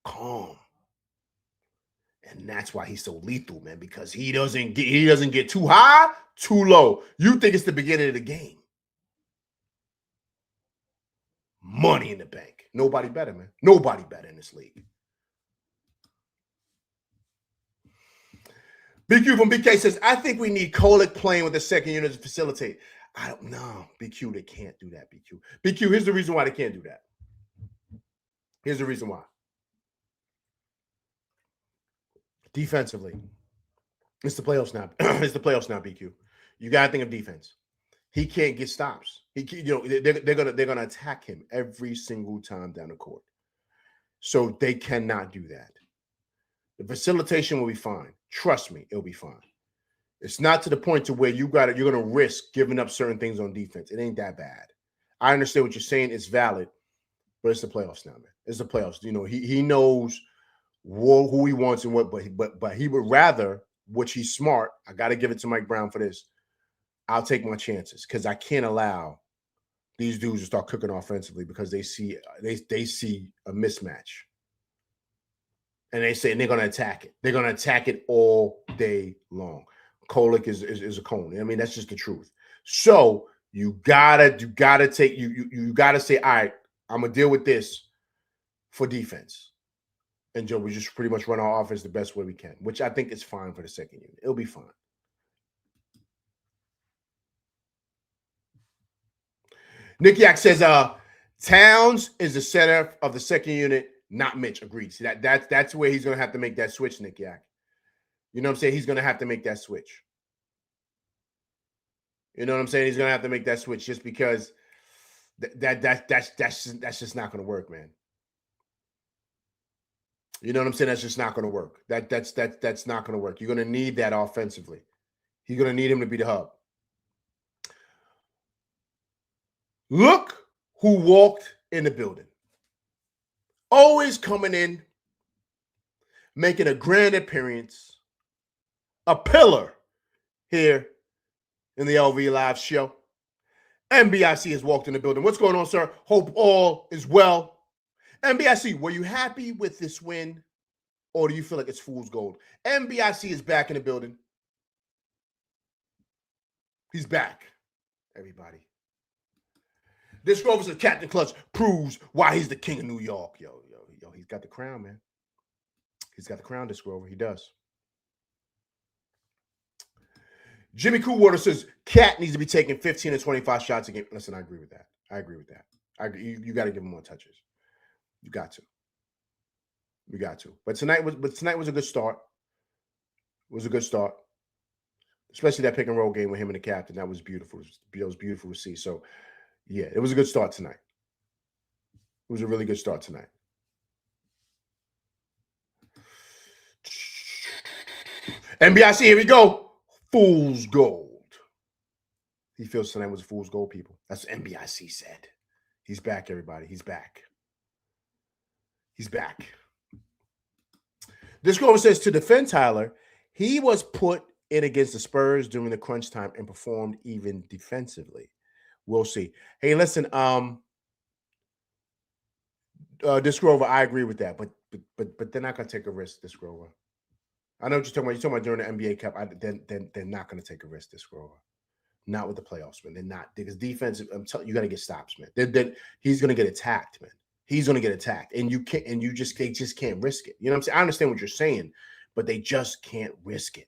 A: Calm. And that's why he's so lethal, man, because he doesn't get too high, too low. You think it's the beginning of the game. Money in the bank. Nobody better, man. Nobody better in this league. BQ from BK says, I think we need Kolek playing with the second unit to facilitate. I don't know. BQ, they can't do that, BQ. BQ, here's the reason why they can't do that. Here's the reason why. Defensively, it's the playoffs now. It's the playoffs now, BQ. You got to think of defense. He can't get stops. They're gonna attack him every single time down the court. So they cannot do that. The facilitation will be fine. Trust me, it'll be fine. It's not to the point to where you're gonna risk giving up certain things on defense. It ain't that bad. I understand what you're saying. It's valid, but it's the playoffs now, man. It's the playoffs. He knows who he wants and what, but he would rather, which he's smart. I got to give it to Mike Brown for this. I'll take my chances because I can't allow these dudes to start cooking offensively because they see a mismatch. And they're going to attack it. They're going to attack it all day long. Kolek is a cone. I mean, that's just the truth. So you gotta say, all right, I'm gonna deal with this for defense. And Joe, we just pretty much run our offense the best way we can, which I think is fine for the second unit. It'll be fine. Nick Yak says, Towns is the center of the second unit, not Mitch. Agreed. See, that's where he's going to have to make that switch, Nick Yak. You know what I'm saying? He's going to have to make that switch. You know what I'm saying? He's going to have to make that switch just because that's just not going to work, man. You know what I'm saying? That's just not going to work. That's not going to work. You're going to need that offensively. You're going to need him to be the hub. Look who walked in the building. Always coming in, making a grand appearance, a pillar here in the LV Live show. MBIC has walked in the building. What's going on, sir? Hope all is well. MBIC, were you happy with this win, or do you feel like it's fool's gold? MBIC is back in the building. He's back, everybody. This Grover says Captain Clutch proves why he's the king of New York. Yo, he's got the crown, man. He's got the crown, this Grover. He does. Jimmy Coolwater says Cat needs to be taking 15 to 25 shots a game. Listen, I agree with that. You got to give him more touches. You got to. But tonight was a good start. It was a good start. Especially that pick and roll game with him and the captain. That was beautiful. It was beautiful to see. So, yeah, it was a good start tonight. It was a really good start tonight. NBIC, here we go. Fool's gold. He feels tonight was a fool's gold, people. That's what NBIC said. He's back, everybody. He's back. This girl says to defend Tyler, he was put in against the Spurs during the crunch time and performed even defensively. We'll see. Hey, listen, Discrover, I agree with that, but they're not gonna take a risk, Discrover. I know what you're talking about. You're talking about during the NBA Cup. They're not gonna take a risk, Discrover. Not with the playoffs, man. They're not, because defense. I'm telling you, got to get stops, man. He's gonna get attacked, man. He's gonna get attacked, and you can't. And they just can't risk it. You know what I'm saying? I understand what you're saying, but they just can't risk it.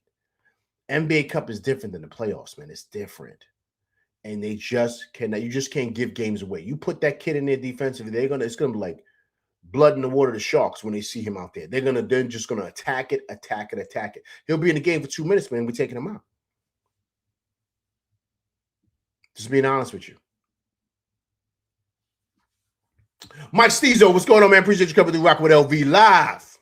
A: NBA Cup is different than the playoffs, man. It's different. And they just cannot. You just can't give games away. You put that kid in there defensively, it's gonna be like blood in the water to sharks when they see him out there. They're just gonna attack it. He'll be in the game for 2 minutes, man. We're taking him out. Just being honest with you. Mike Steezo, what's going on, man? Appreciate you coming through Rock with LV live.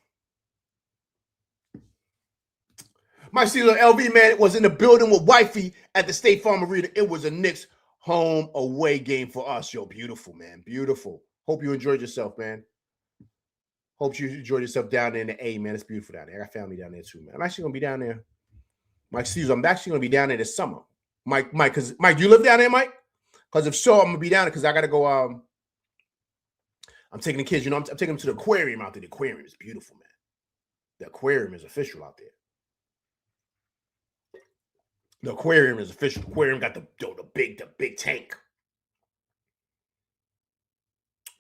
A: Mike Steezo, LV, man, was in the building with wifey at the State Farm Arena. It was a Knicks home away game for us. Yo, beautiful, man. Beautiful. Hope you enjoyed yourself, man. Hope you enjoyed yourself down there in the A, man. It's beautiful down there. I got family down there too, man. I'm actually going to be down there. Mike Steezo, I'm actually going to be down there this summer. Mike, do you live down there, Mike? Because if so, I'm going to be down there because I got to go. I'm taking the kids, I'm taking them to the aquarium out there. The aquarium is beautiful, man. The aquarium is official out there. The aquarium is official. The aquarium got the big tank.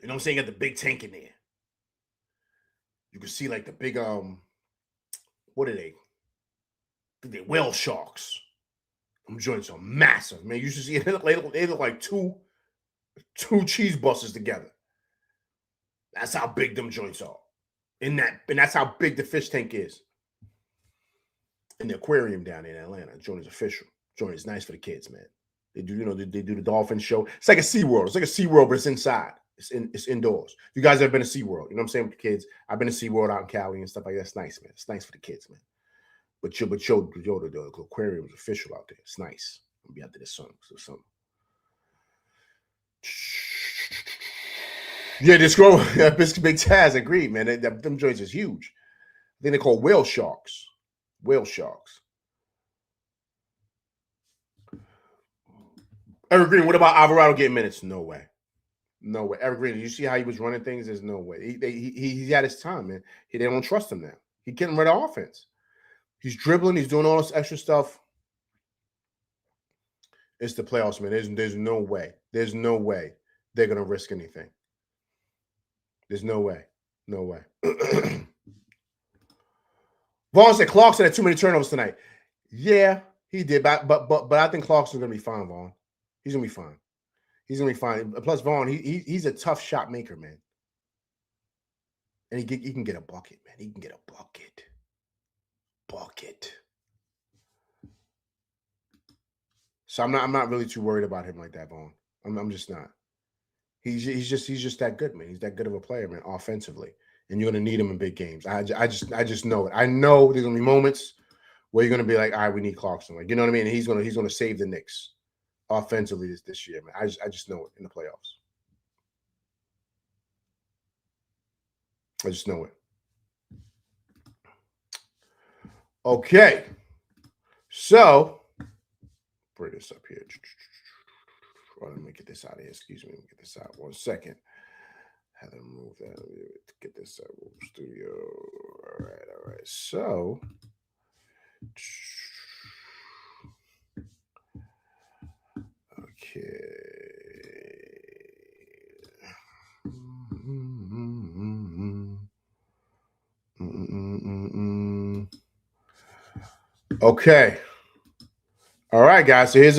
A: You know what I'm saying? Got the big tank in there. You can see like the big what are they? They're whale sharks. Them joints are massive, man. You should see it. They look like two cheese buses together. That's how big them joints are. And that's how big the fish tank is. In the aquarium down in Atlanta. Joint is official. Joint is nice for the kids, man. They do, they do the dolphin show. It's like a SeaWorld. It's like a SeaWorld, but it's inside. It's indoors. You guys have been to SeaWorld. You know what I'm saying? With the kids. I've been to SeaWorld out in Cali and stuff like that. It's nice, man. It's nice for the kids, man. But the aquarium is official out there. It's nice. I'll be out there this summer. Yeah, this girl, Big Taz agreed, man. Them joints is huge. I think they're called whale sharks. Whale sharks. Eric Green, what about Alvarado getting minutes? No way. No way. Eric Green, did you see how he was running things? There's no way. He had his time, man. They don't trust him now. He can't run the offense. He's dribbling. He's doing all this extra stuff. It's the playoffs, man. There's no way. There's no way they're going to risk anything. There's no way. No way. Vaughn said Clarkson had too many turnovers tonight. Yeah, he did. But I think Clarkson's going to be fine, Vaughn. He's going to be fine. He's going to be fine. Plus, Vaughn, he's a tough shot maker, man. And he can get a bucket, man. He can get a bucket. So I'm not really too worried about him like that, Vaughn. I'm just not. He's just that good, man. He's that good of a player, man, offensively. And you're gonna need him in big games. I just know it. I know there's gonna be moments where you're gonna be like, all right, we need Clarkson. Like, you know what I mean? And he's gonna save the Knicks offensively this year, man. I just know it in the playoffs. I just know it. Okay. So bring this up here. Let me get this out of here. Excuse me. Let me get this out. 1 second. Had to move that. Get this out. Studio. All right. So. Okay. Okay. All right, guys. So here's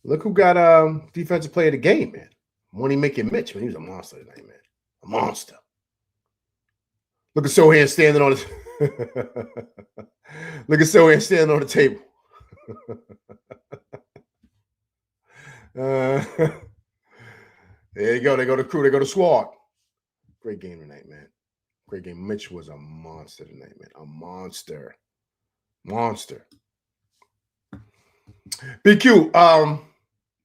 A: look who got defensive player of the game, man. Money making Mitch, man. He was a monster tonight, man. A monster. Look at Sohan standing on his look at Sohan standing on the table. There you go. They go to crew. They go to squad. Great game tonight, man. Great game. Mitch was a monster tonight, man. A monster. Monster. BQ.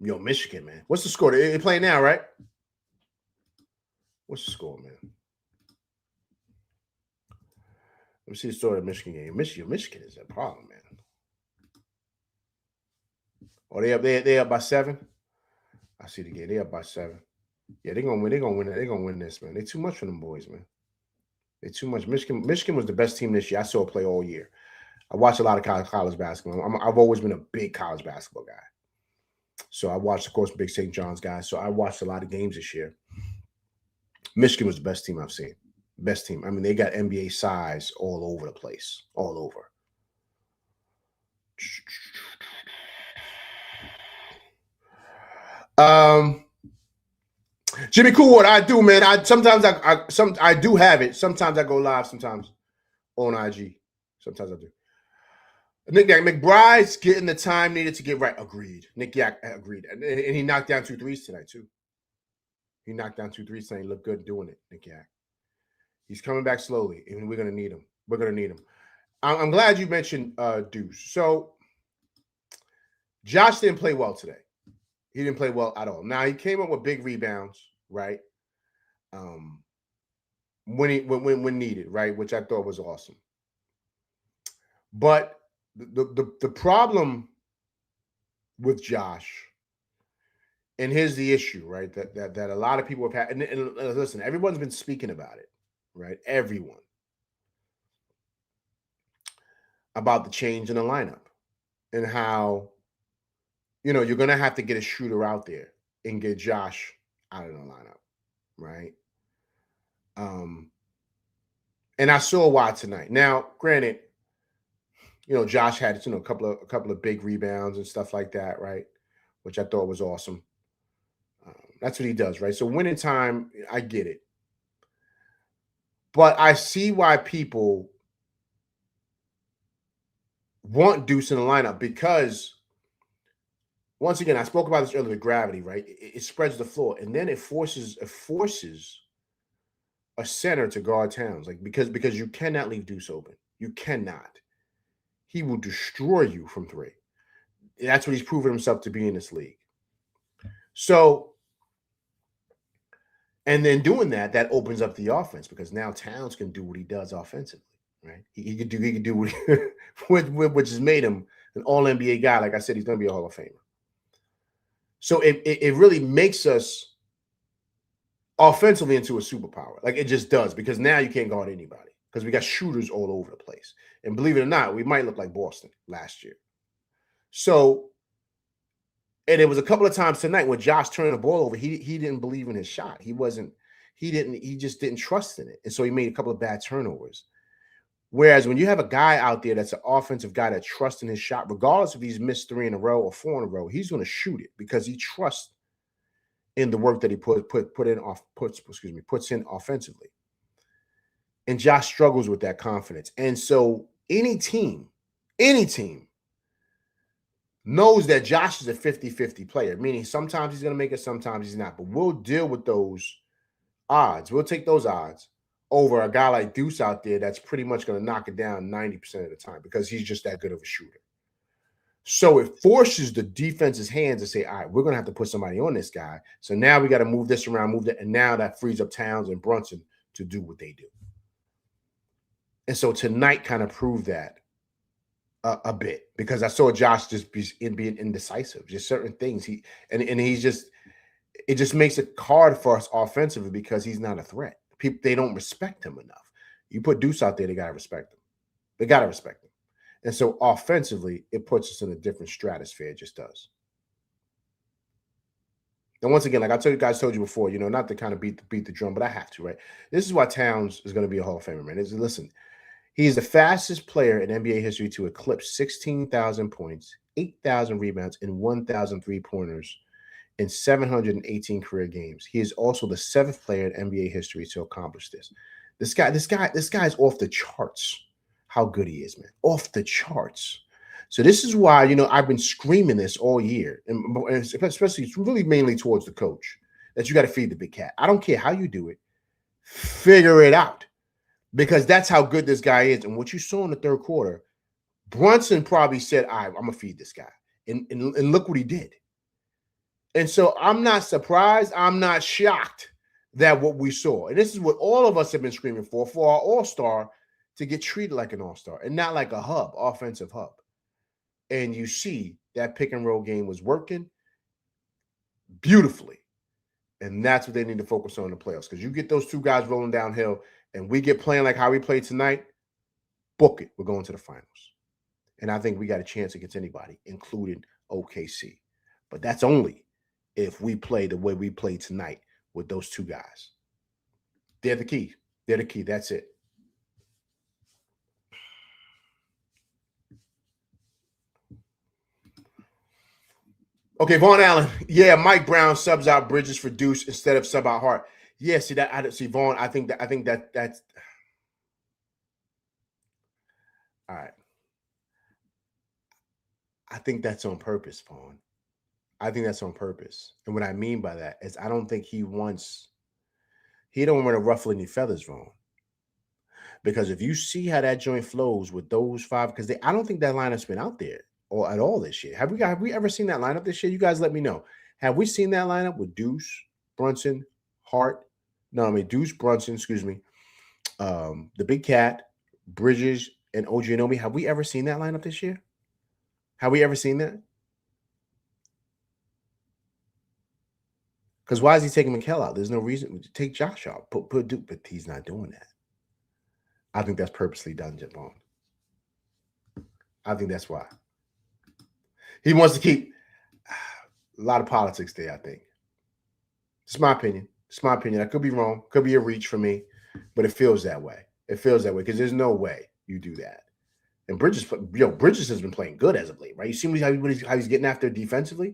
A: Yo, Michigan, man. What's the score? They playing now, right? What's the score, man? Let me see the story of the Michigan game. Michigan is a problem, man. Oh, they up by 7. I see the game. They up by 7. Yeah, they're gonna win. They're gonna win this, man. They too much for them boys, man. They too much. Michigan was the best team this year. I saw it play all year. I watch a lot of college basketball. I've always been a big college basketball guy. So I watched, of course, big St. John's guys. So I watched a lot of games this year. Michigan was the best team I've seen. Best team. I mean, they got NBA size all over the place. All over. Jimmy Cool, what I do, man. I do have it. Sometimes I go live, sometimes on IG. Sometimes I do. Nick Yak, McBride's getting the time needed to get right. Agreed. Nick Yak agreed. And he knocked down 2 threes tonight, too. He knocked down 2 threes tonight. He looked good doing it, Nick Yak. He's coming back slowly, and we're going to need him. We're going to need him. I'm glad you mentioned Deuce. So, Josh didn't play well today. He didn't play well at all. Now, he came up with big rebounds, right? When needed, right? Which I thought was awesome. But the problem with Josh, and here's the issue, right? That a lot of people have had, and listen, everyone's been speaking about it, right? Everyone. About the change in the lineup and how, you're going to have to get a shooter out there and get Josh out of the lineup, right? And I saw why tonight. Now, granted, Josh had, a couple of big rebounds and stuff like that, right? Which I thought was awesome. That's what he does, right? So winning time, I get it. But I see why people want Deuce in the lineup because, once again, I spoke about this earlier, the gravity, right? It spreads the floor, and then it forces a center to guard Towns, like because you cannot leave Deuce open. You cannot. He will destroy you from 3. That's what he's proven himself to be in this league. So, and then doing that opens up the offense because now Towns can do what he does offensively, right? He could do what which has made him an all-NBA guy. Like I said, he's going to be a Hall of Famer. So it really makes us offensively into a superpower. Like it just does, because now you can't guard anybody because we got shooters all over the place. And believe it or not, we might look like Boston last year. So, and it was a couple of times tonight when Josh turned the ball over, he didn't believe in his shot. He just didn't trust in it. And so he made a couple of bad turnovers. Whereas when you have a guy out there that's an offensive guy that trusts in his shot, regardless if he's missed 3 in a row or 4 in a row, he's going to shoot it because he trusts in the work that he puts in offensively. And Josh struggles with that confidence. And so any team knows that Josh is a 50-50 player, meaning sometimes he's going to make it, sometimes he's not. But we'll deal with those odds. We'll take those odds over a guy like Deuce out there that's pretty much going to knock it down 90% of the time because he's just that good of a shooter. So it forces the defense's hands to say, all right, we're going to have to put somebody on this guy. So now we got to move this around, move that. And now that frees up Towns and Brunson to do what they do. And so tonight kind of proved that a bit because I saw Josh just being indecisive, just certain things. It just makes it hard for us offensively because he's not a threat. People, they don't respect him enough. You put Deuce out there, they got to respect him. They got to respect him. And so offensively, it puts us in a different stratosphere. It just does. And once again, like I told you before, not to kind of beat the drum, but I have to, right? This is why Towns is going to be a Hall of Famer, man. Listen, He is the fastest player in NBA history to eclipse 16,000 points, 8,000 rebounds, and 1,000 three-pointers in 718 career games. He is also the 7th player in NBA history to accomplish this. This guy's off the charts. How good he is, man. Off the charts. So this is why, I've been screaming this all year, and especially really mainly towards the coach, that you got to feed the big cat. I don't care how you do it. Figure it out. Because that's how good this guy is. And what you saw in the third quarter, Brunson probably said, all right, I'm going to feed this guy. And look what he did. And so I'm not surprised. I'm not shocked that what we saw. And this is what all of us have been screaming for our all-star to get treated like an all-star and not like a hub, offensive hub. And you see that pick and roll game was working beautifully. And that's what they need to focus on in the playoffs. Because you get those two guys rolling downhill and we get playing like how we played tonight, book it. We're going to the finals. And I think we got a chance against anybody, including OKC. But that's only if we play the way we played tonight with those two guys. They're the key. They're the key. That's it. Okay, Vaughn Allen. Yeah, Mike Brown subs out Bridges for Deuce instead of sub out Hart. Yeah, see that. I see Vaughn. I think that's all right. I think that's on purpose, Vaughn. I think that's on purpose. And what I mean by that is I don't think he don't want to ruffle any feathers, Vaughn. Because if you see how that joint flows with those five, because I don't think that lineup's been out there or at all this year. Have we ever seen that lineup this year? You guys let me know. Have we seen that lineup with Deuce, Brunson, Hart? No, I mean Deuce, Brunson, excuse me. The Big Cat, Bridges, and OG Anunoby. Have we ever seen that lineup this year? Have we ever seen that? Because why is he taking Mikal out? There's no reason to take Josh out. Put Duke, but he's not doing that. I think that's purposely done, Jabon. I think that's why. He wants to keep a lot of politics there, I think. It's my opinion. It's my opinion. I could be wrong. Could be a reach for me, but it feels that way. It feels that way because there's no way you do that. And Bridges has been playing good as of late, right? You see how he's getting after defensively?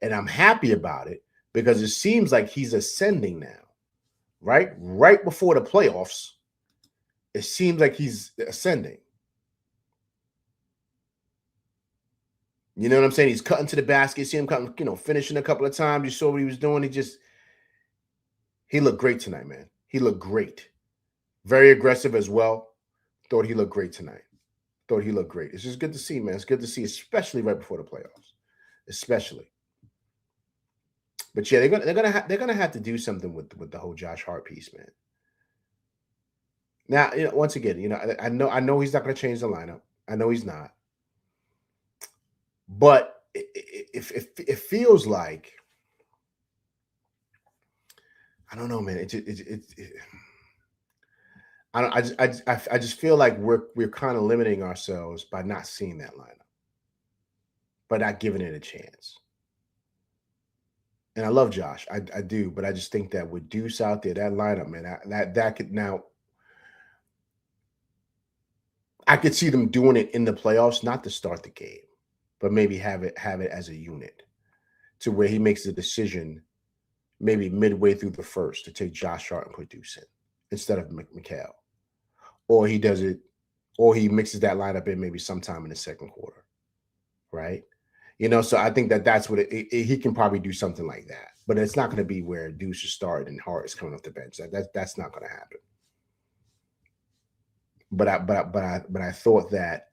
A: And I'm happy about it because it seems like he's ascending now, right? Right before the playoffs, it seems like he's ascending. You know what I'm saying? He's cutting to the basket. You see him cutting, finishing a couple of times. You saw what he was doing. He looked great tonight, man. He looked great. Very aggressive as well. Thought he looked great tonight. Thought he looked great. It's just good to see, man. It's good to see, especially right before the playoffs. Especially. But yeah, they're gonna have to do something with the whole Josh Hart piece, man. Now, once again, I know he's not gonna change the lineup. I know he's not. But it feels like, I don't know, man. I just feel like we're kind of limiting ourselves by not seeing that lineup, by not giving it a chance. And I love Josh, I do, but I just think that with Deuce out there, that lineup, man, that could now. I could see them doing it in the playoffs, not to start the game, but maybe have it as a unit, to where he makes the decision maybe midway through the first to take Josh Hart and put Deuce in instead of Mikal. Or he does it, or he mixes that lineup in maybe sometime in the second quarter, right? So I think that's what he can probably do something like that. But it's not going to be where Deuce is starting and Hart is coming off the bench. That's not going to happen. But I thought that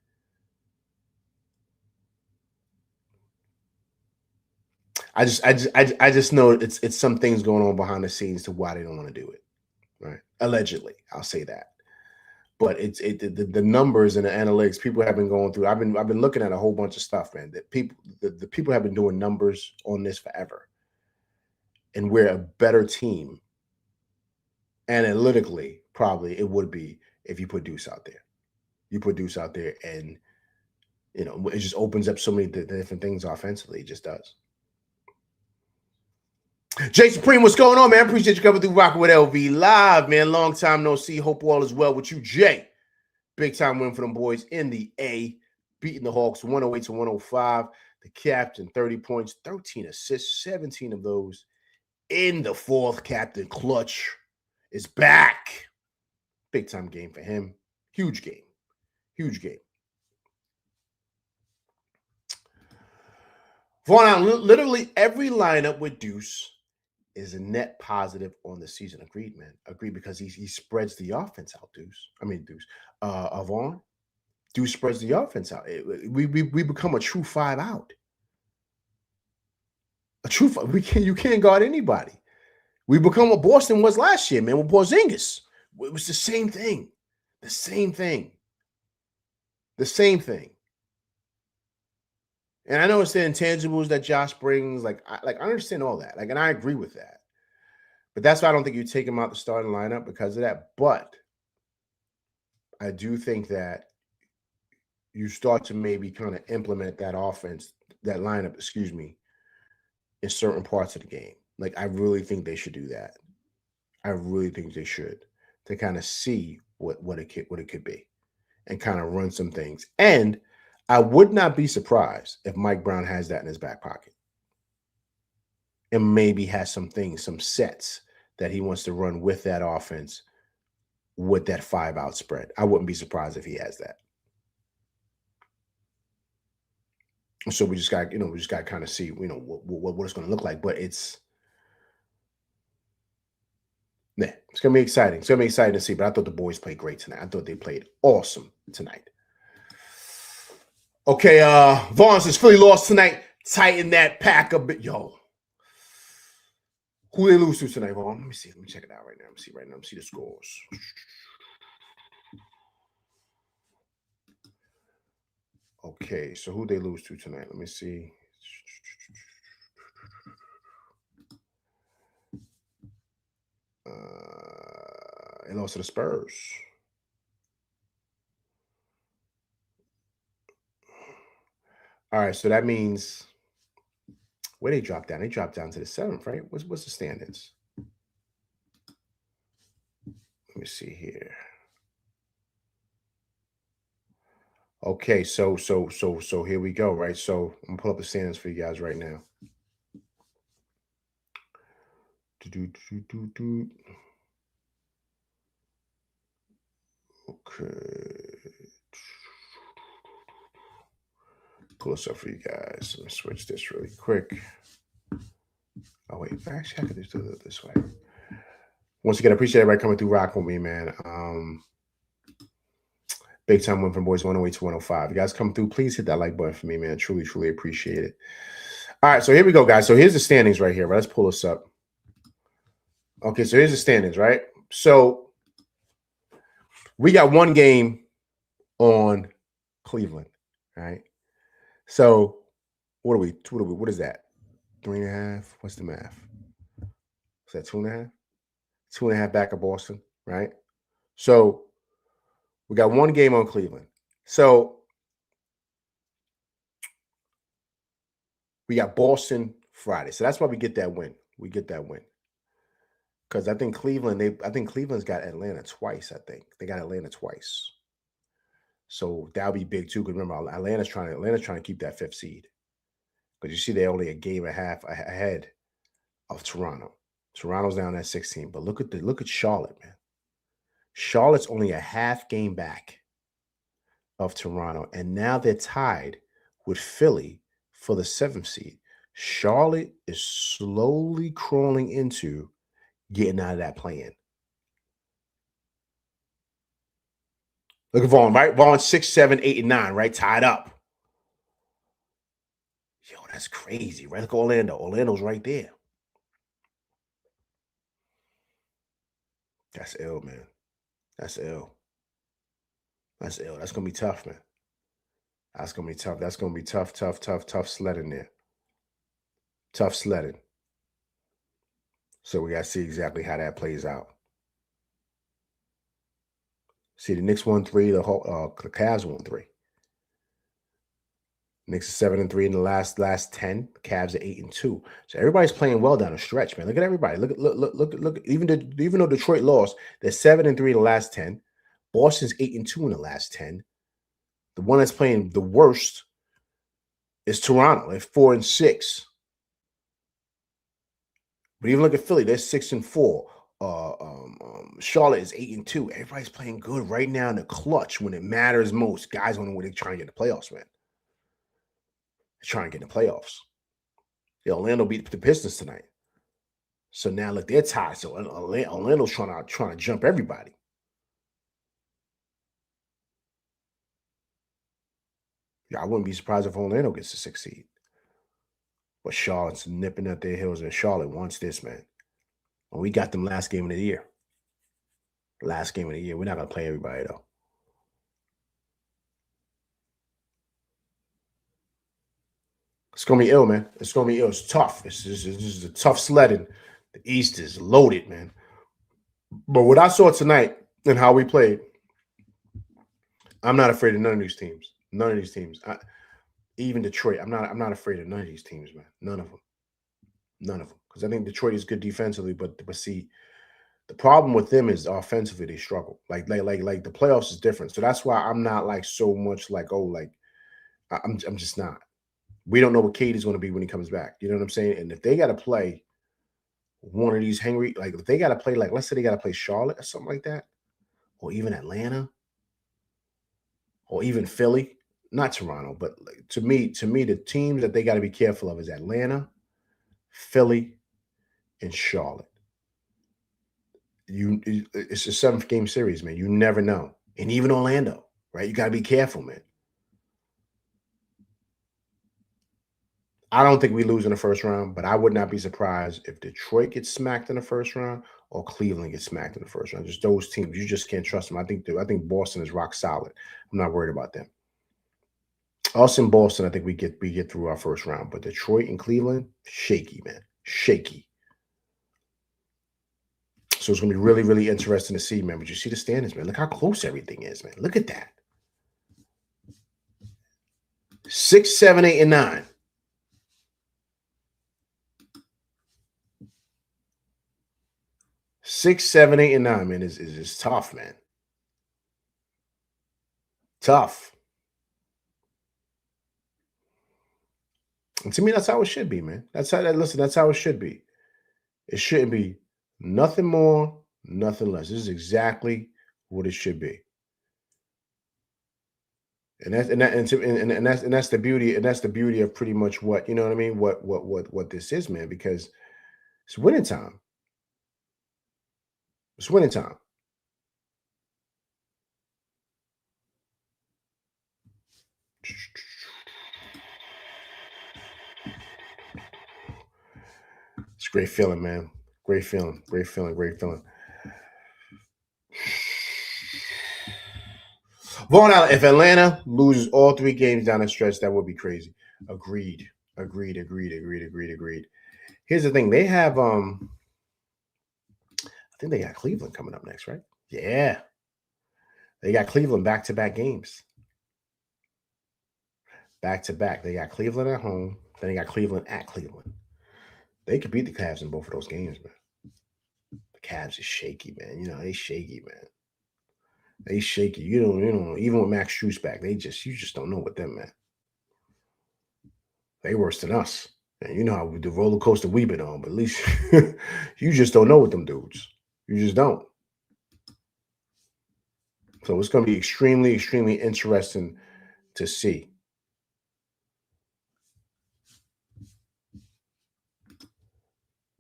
A: I just know it's some things going on behind the scenes to why they don't want to do it, right? Allegedly, I'll say that. But the numbers and the analytics people have been going through. I've been looking at a whole bunch of stuff, man. That the people have been doing numbers on this forever, and we're a better team analytically. Probably it would be if you put Deuce out there. You put Deuce out there, and it just opens up so many different things offensively. It just does. Jay Supreme, what's going on, man? Appreciate you coming through rocking with LV Live, man. Long time no see. Hope all is well with you, Jay. Big time win for them boys in the A, beating the Hawks 108-105. The captain, 30 points, 13 assists, 17 of those in the fourth. Captain Clutch is back. Big time game for him. Huge game. Huge game. Vaughn, literally every lineup with Deuce is a net positive on the season. Agreed, man. Agreed, because he spreads the offense out, Vaughn. Deuce spreads the offense out. We become a true 5 out. A true 5. You can't guard anybody. We become what Boston was last year, man, with Porzingis. It was the same thing. The same thing. The same thing. And I know it's the intangibles that Josh brings. I understand all that. And I agree with that. But that's why I don't think you take him out the starting lineup because of that. But I do think that you start to maybe kind of implement that offense, that lineup, in certain parts of the game. I really think they should do that. I really think they should, to kind of see what it could be and kind of run some things. And I would not be surprised if Mike Brown has that in his back pocket and maybe has some things, some sets that he wants to run with that offense with that 5 out spread. I wouldn't be surprised if he has that. So we just got to kind of see, what it's going to look like. But it's going to be exciting. It's going to be exciting to see. But I thought the boys played great tonight. I thought they played awesome tonight. Okay, Vaughn says Philly lost tonight. Tighten that pack a bit. Yo. Who they lose to tonight, Vaughn? Let me see. Let me check it out right now. Let me see the scores. Okay, so who they lose to tonight? Let me see. They lost to the Spurs. All right, so that means where they dropped down? They dropped down to the 7th, right? What's the standings? Let me see here. Okay, so here we go, right? So I'm gonna pull up the standings for you guys right now. Okay. Pull this up for you guys. Let me switch this really quick. Oh, wait. Actually, I could just do it this way. Once again, I appreciate everybody coming through rock with me, man. Big time win from boys 108-105. You guys come through, please hit that like button for me, man. Truly, truly appreciate it. All right, so here we go, guys. So here's the standings right here. Right? Let's pull this up. Okay, so here's the standings, right? So we got one game on Cleveland, right? So what is that? 3.5? What's the math? Is that 2.5? 2.5 back of Boston, right? So we got one game on Cleveland. So we got Boston Friday. So that's why we get that win. We get that win. Because I think Cleveland's got Atlanta twice, I think. They got Atlanta twice. So that'll be big too. Because remember, Atlanta's trying to keep that 5th seed. Because you see, they're only a game and a half ahead of Toronto. Toronto's down at 16. But look at Charlotte, man. Charlotte's only a half game back of Toronto. And now they're tied with Philly for the 7th seed. Charlotte is slowly crawling into getting out of that play-in. Look at Vaughn, right? Vaughn 6, 7, 8, and 9, right? Tied up. Yo, that's crazy, right? Look at Orlando. Orlando's right there. That's ill, man. That's ill. That's ill. That's going to be tough, man. That's going to be tough. That's going to be tough sledding there. Tough sledding. So we got to see exactly how that plays out. See, the Knicks won 3. The Cavs won 3. Knicks are 7-3 in the last 10. Cavs are 8-2. So everybody's playing well down the stretch, man. Look at everybody. Look. Even though Detroit lost, they're 7-3 in the last 10. Boston's 8-2 in the last 10. The one that's playing the worst is Toronto at 4-6. But even look at Philly, they're 6-4. Charlotte is 8-2. Everybody's playing good right now in the clutch when it matters most. Guys want to win. They're trying to get the playoffs, man. They're trying to get in the playoffs. Orlando beat the Pistons tonight. So now look, they're tied. So Orlando's trying to jump everybody. Yeah, I wouldn't be surprised if Orlando gets the 6th seed. But Charlotte's nipping at their heels, and Charlotte wants this, man. And we got them last game of the year. Last game of the year. We're not going to play everybody, though. It's going to be ill, man. It's going to be ill. It's tough. This is a tough sledding. The East is loaded, man. But what I saw tonight and how we played, I'm not afraid of none of these teams. None of these teams. Even Detroit. I'm not afraid of none of these teams, man. None of them. None of them. Because I think Detroit is good defensively, but see, the problem with them is offensively they struggle. Like the playoffs is different. So that's why I'm not like so much like, oh, like I'm just not. We don't know what Katie's going to be when he comes back. You know what I'm saying? And if they got to play one of these like if they got to play, like, let's say they got to play Charlotte or something like that, or even Atlanta, or even Philly, not Toronto, but like, to me, the teams that they got to be careful of is Atlanta, Philly, and Charlotte. It's a 7-game series, man. You never know. And even Orlando, right? You got to be careful, man. I don't think we lose in the first round, but I would not be surprised if Detroit gets smacked in the first round or Cleveland gets smacked in the first round. Just those teams, you just can't trust them. I think Boston is rock solid. I'm not worried about them. Us in Boston, I think we get through our first round, but Detroit and Cleveland, shaky, man, shaky. So it's going to be really, really interesting to see, man. But you see the standings, man. Look how close everything is, man. Look at that. 6, 7, 8, and 9. 6, 7, 8, and 9, man, is tough, man. Tough. And to me, that's how it should be, man. That's how it should be. It shouldn't be nothing more, nothing less. This is exactly what it should be. And that's the beauty, and that's the beauty of pretty much what, you know what I mean, what this is, man, because it's winning time. It's winning time. It's a great feeling, man. Great feeling. Great feeling. Great feeling. Vaughn Allen, if Atlanta loses all 3 games down the stretch, that would be crazy. Agreed. Here's the thing. They have I think they got Cleveland coming up next, right? Yeah. They got Cleveland back-to-back games. Back-to-back. They got Cleveland at home. Then they got Cleveland at Cleveland. They could beat the Cavs in both of those games, man. The Cavs is shaky, man. You know, they shaky, man. They shaky. You don't, even with Max Strus back, you just don't know what them, man. They worse than us. And you know how the roller coaster we've been on, but at least you just don't know what them dudes. You just don't. So it's going to be extremely, extremely interesting to see.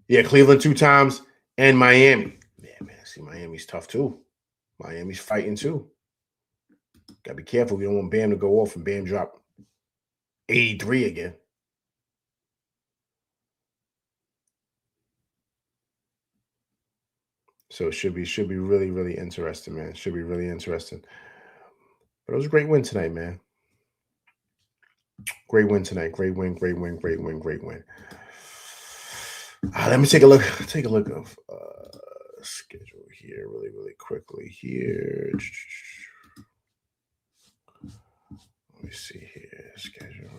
A: Yeah, Cleveland 2 times and Miami. Yeah, man. See, Miami's tough too. Miami's fighting too. Got to be careful. We don't want Bam to go off and Bam drop 83 again. So it should be really, really interesting, man. It should be really interesting. But it was a great win tonight, man. Great win tonight. Great win. Let me take a look. Take a look of schedule here, really, really quickly here. Let me see here. Schedule.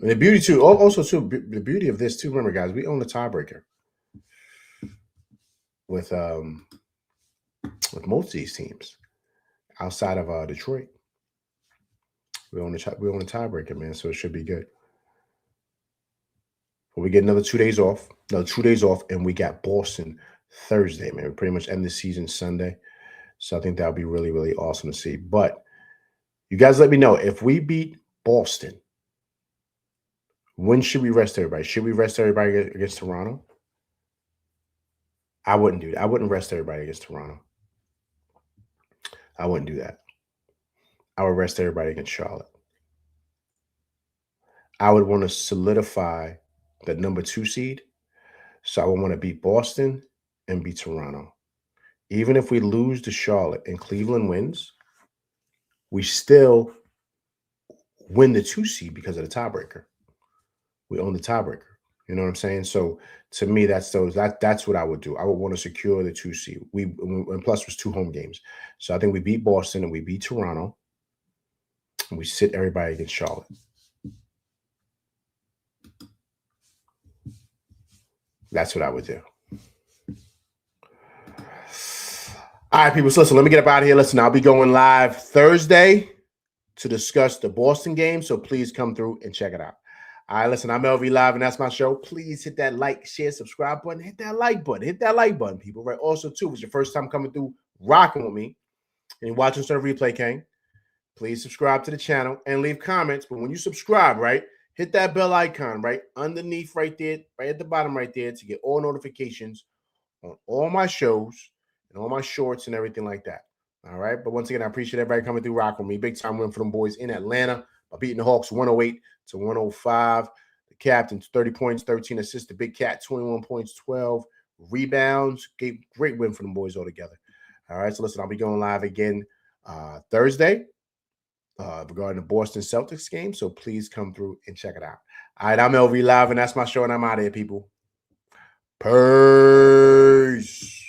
A: And the beauty too. Also, too, the beauty of this too. Remember, guys, we own the tiebreaker. with most of these teams outside of Detroit. We're on a tiebreaker, man, so it should be good. But we get another 2 days off, and we got Boston Thursday, man. We pretty much end the season Sunday. So I think that'll be really, really awesome to see. But you guys let me know, if we beat Boston, when should we rest everybody? Should we rest everybody against Toronto? I wouldn't do that. I wouldn't rest everybody against Toronto. I wouldn't do that. I would rest everybody against Charlotte. I would want to solidify the number 2 seed. So I would want to beat Boston and beat Toronto. Even if we lose to Charlotte and Cleveland wins, we still win the 2 seed because of the tiebreaker. We own the tiebreaker. You know what I'm saying? So to me, that's what I would do. I would want to secure the 2 seed. And plus was 2 home games. So I think we beat Boston and we beat Toronto. And we sit everybody against Charlotte. That's what I would do. All right, people. So listen, let me get up out of here. Listen, I'll be going live Thursday to discuss the Boston game. So please come through and check it out. All right, listen, I'm LV Live, and that's my show. Please hit that like, share, subscribe button. Hit that like button. Hit that like button, people. Right. Also, too, if it's your first time coming through, rocking with me, and you're watching some replay, King, please subscribe to the channel and leave comments. But when you subscribe, right, hit that bell icon right underneath right there, right at the bottom right there to get all notifications on all my shows and all my shorts and everything like that. All right. But once again, I appreciate everybody coming through, rocking with me. Big time win for them boys in Atlanta by beating the Hawks 108-105. The captain, 30 points, 13 assists. The Big Cat, 21 points, 12 rebounds. Great win for them boys altogether. All right. So listen, I'll be going live again Thursday regarding the Boston Celtics game. So please come through and check it out. All right. I'm LV Live, and that's my show, and I'm out of here, people. Peace.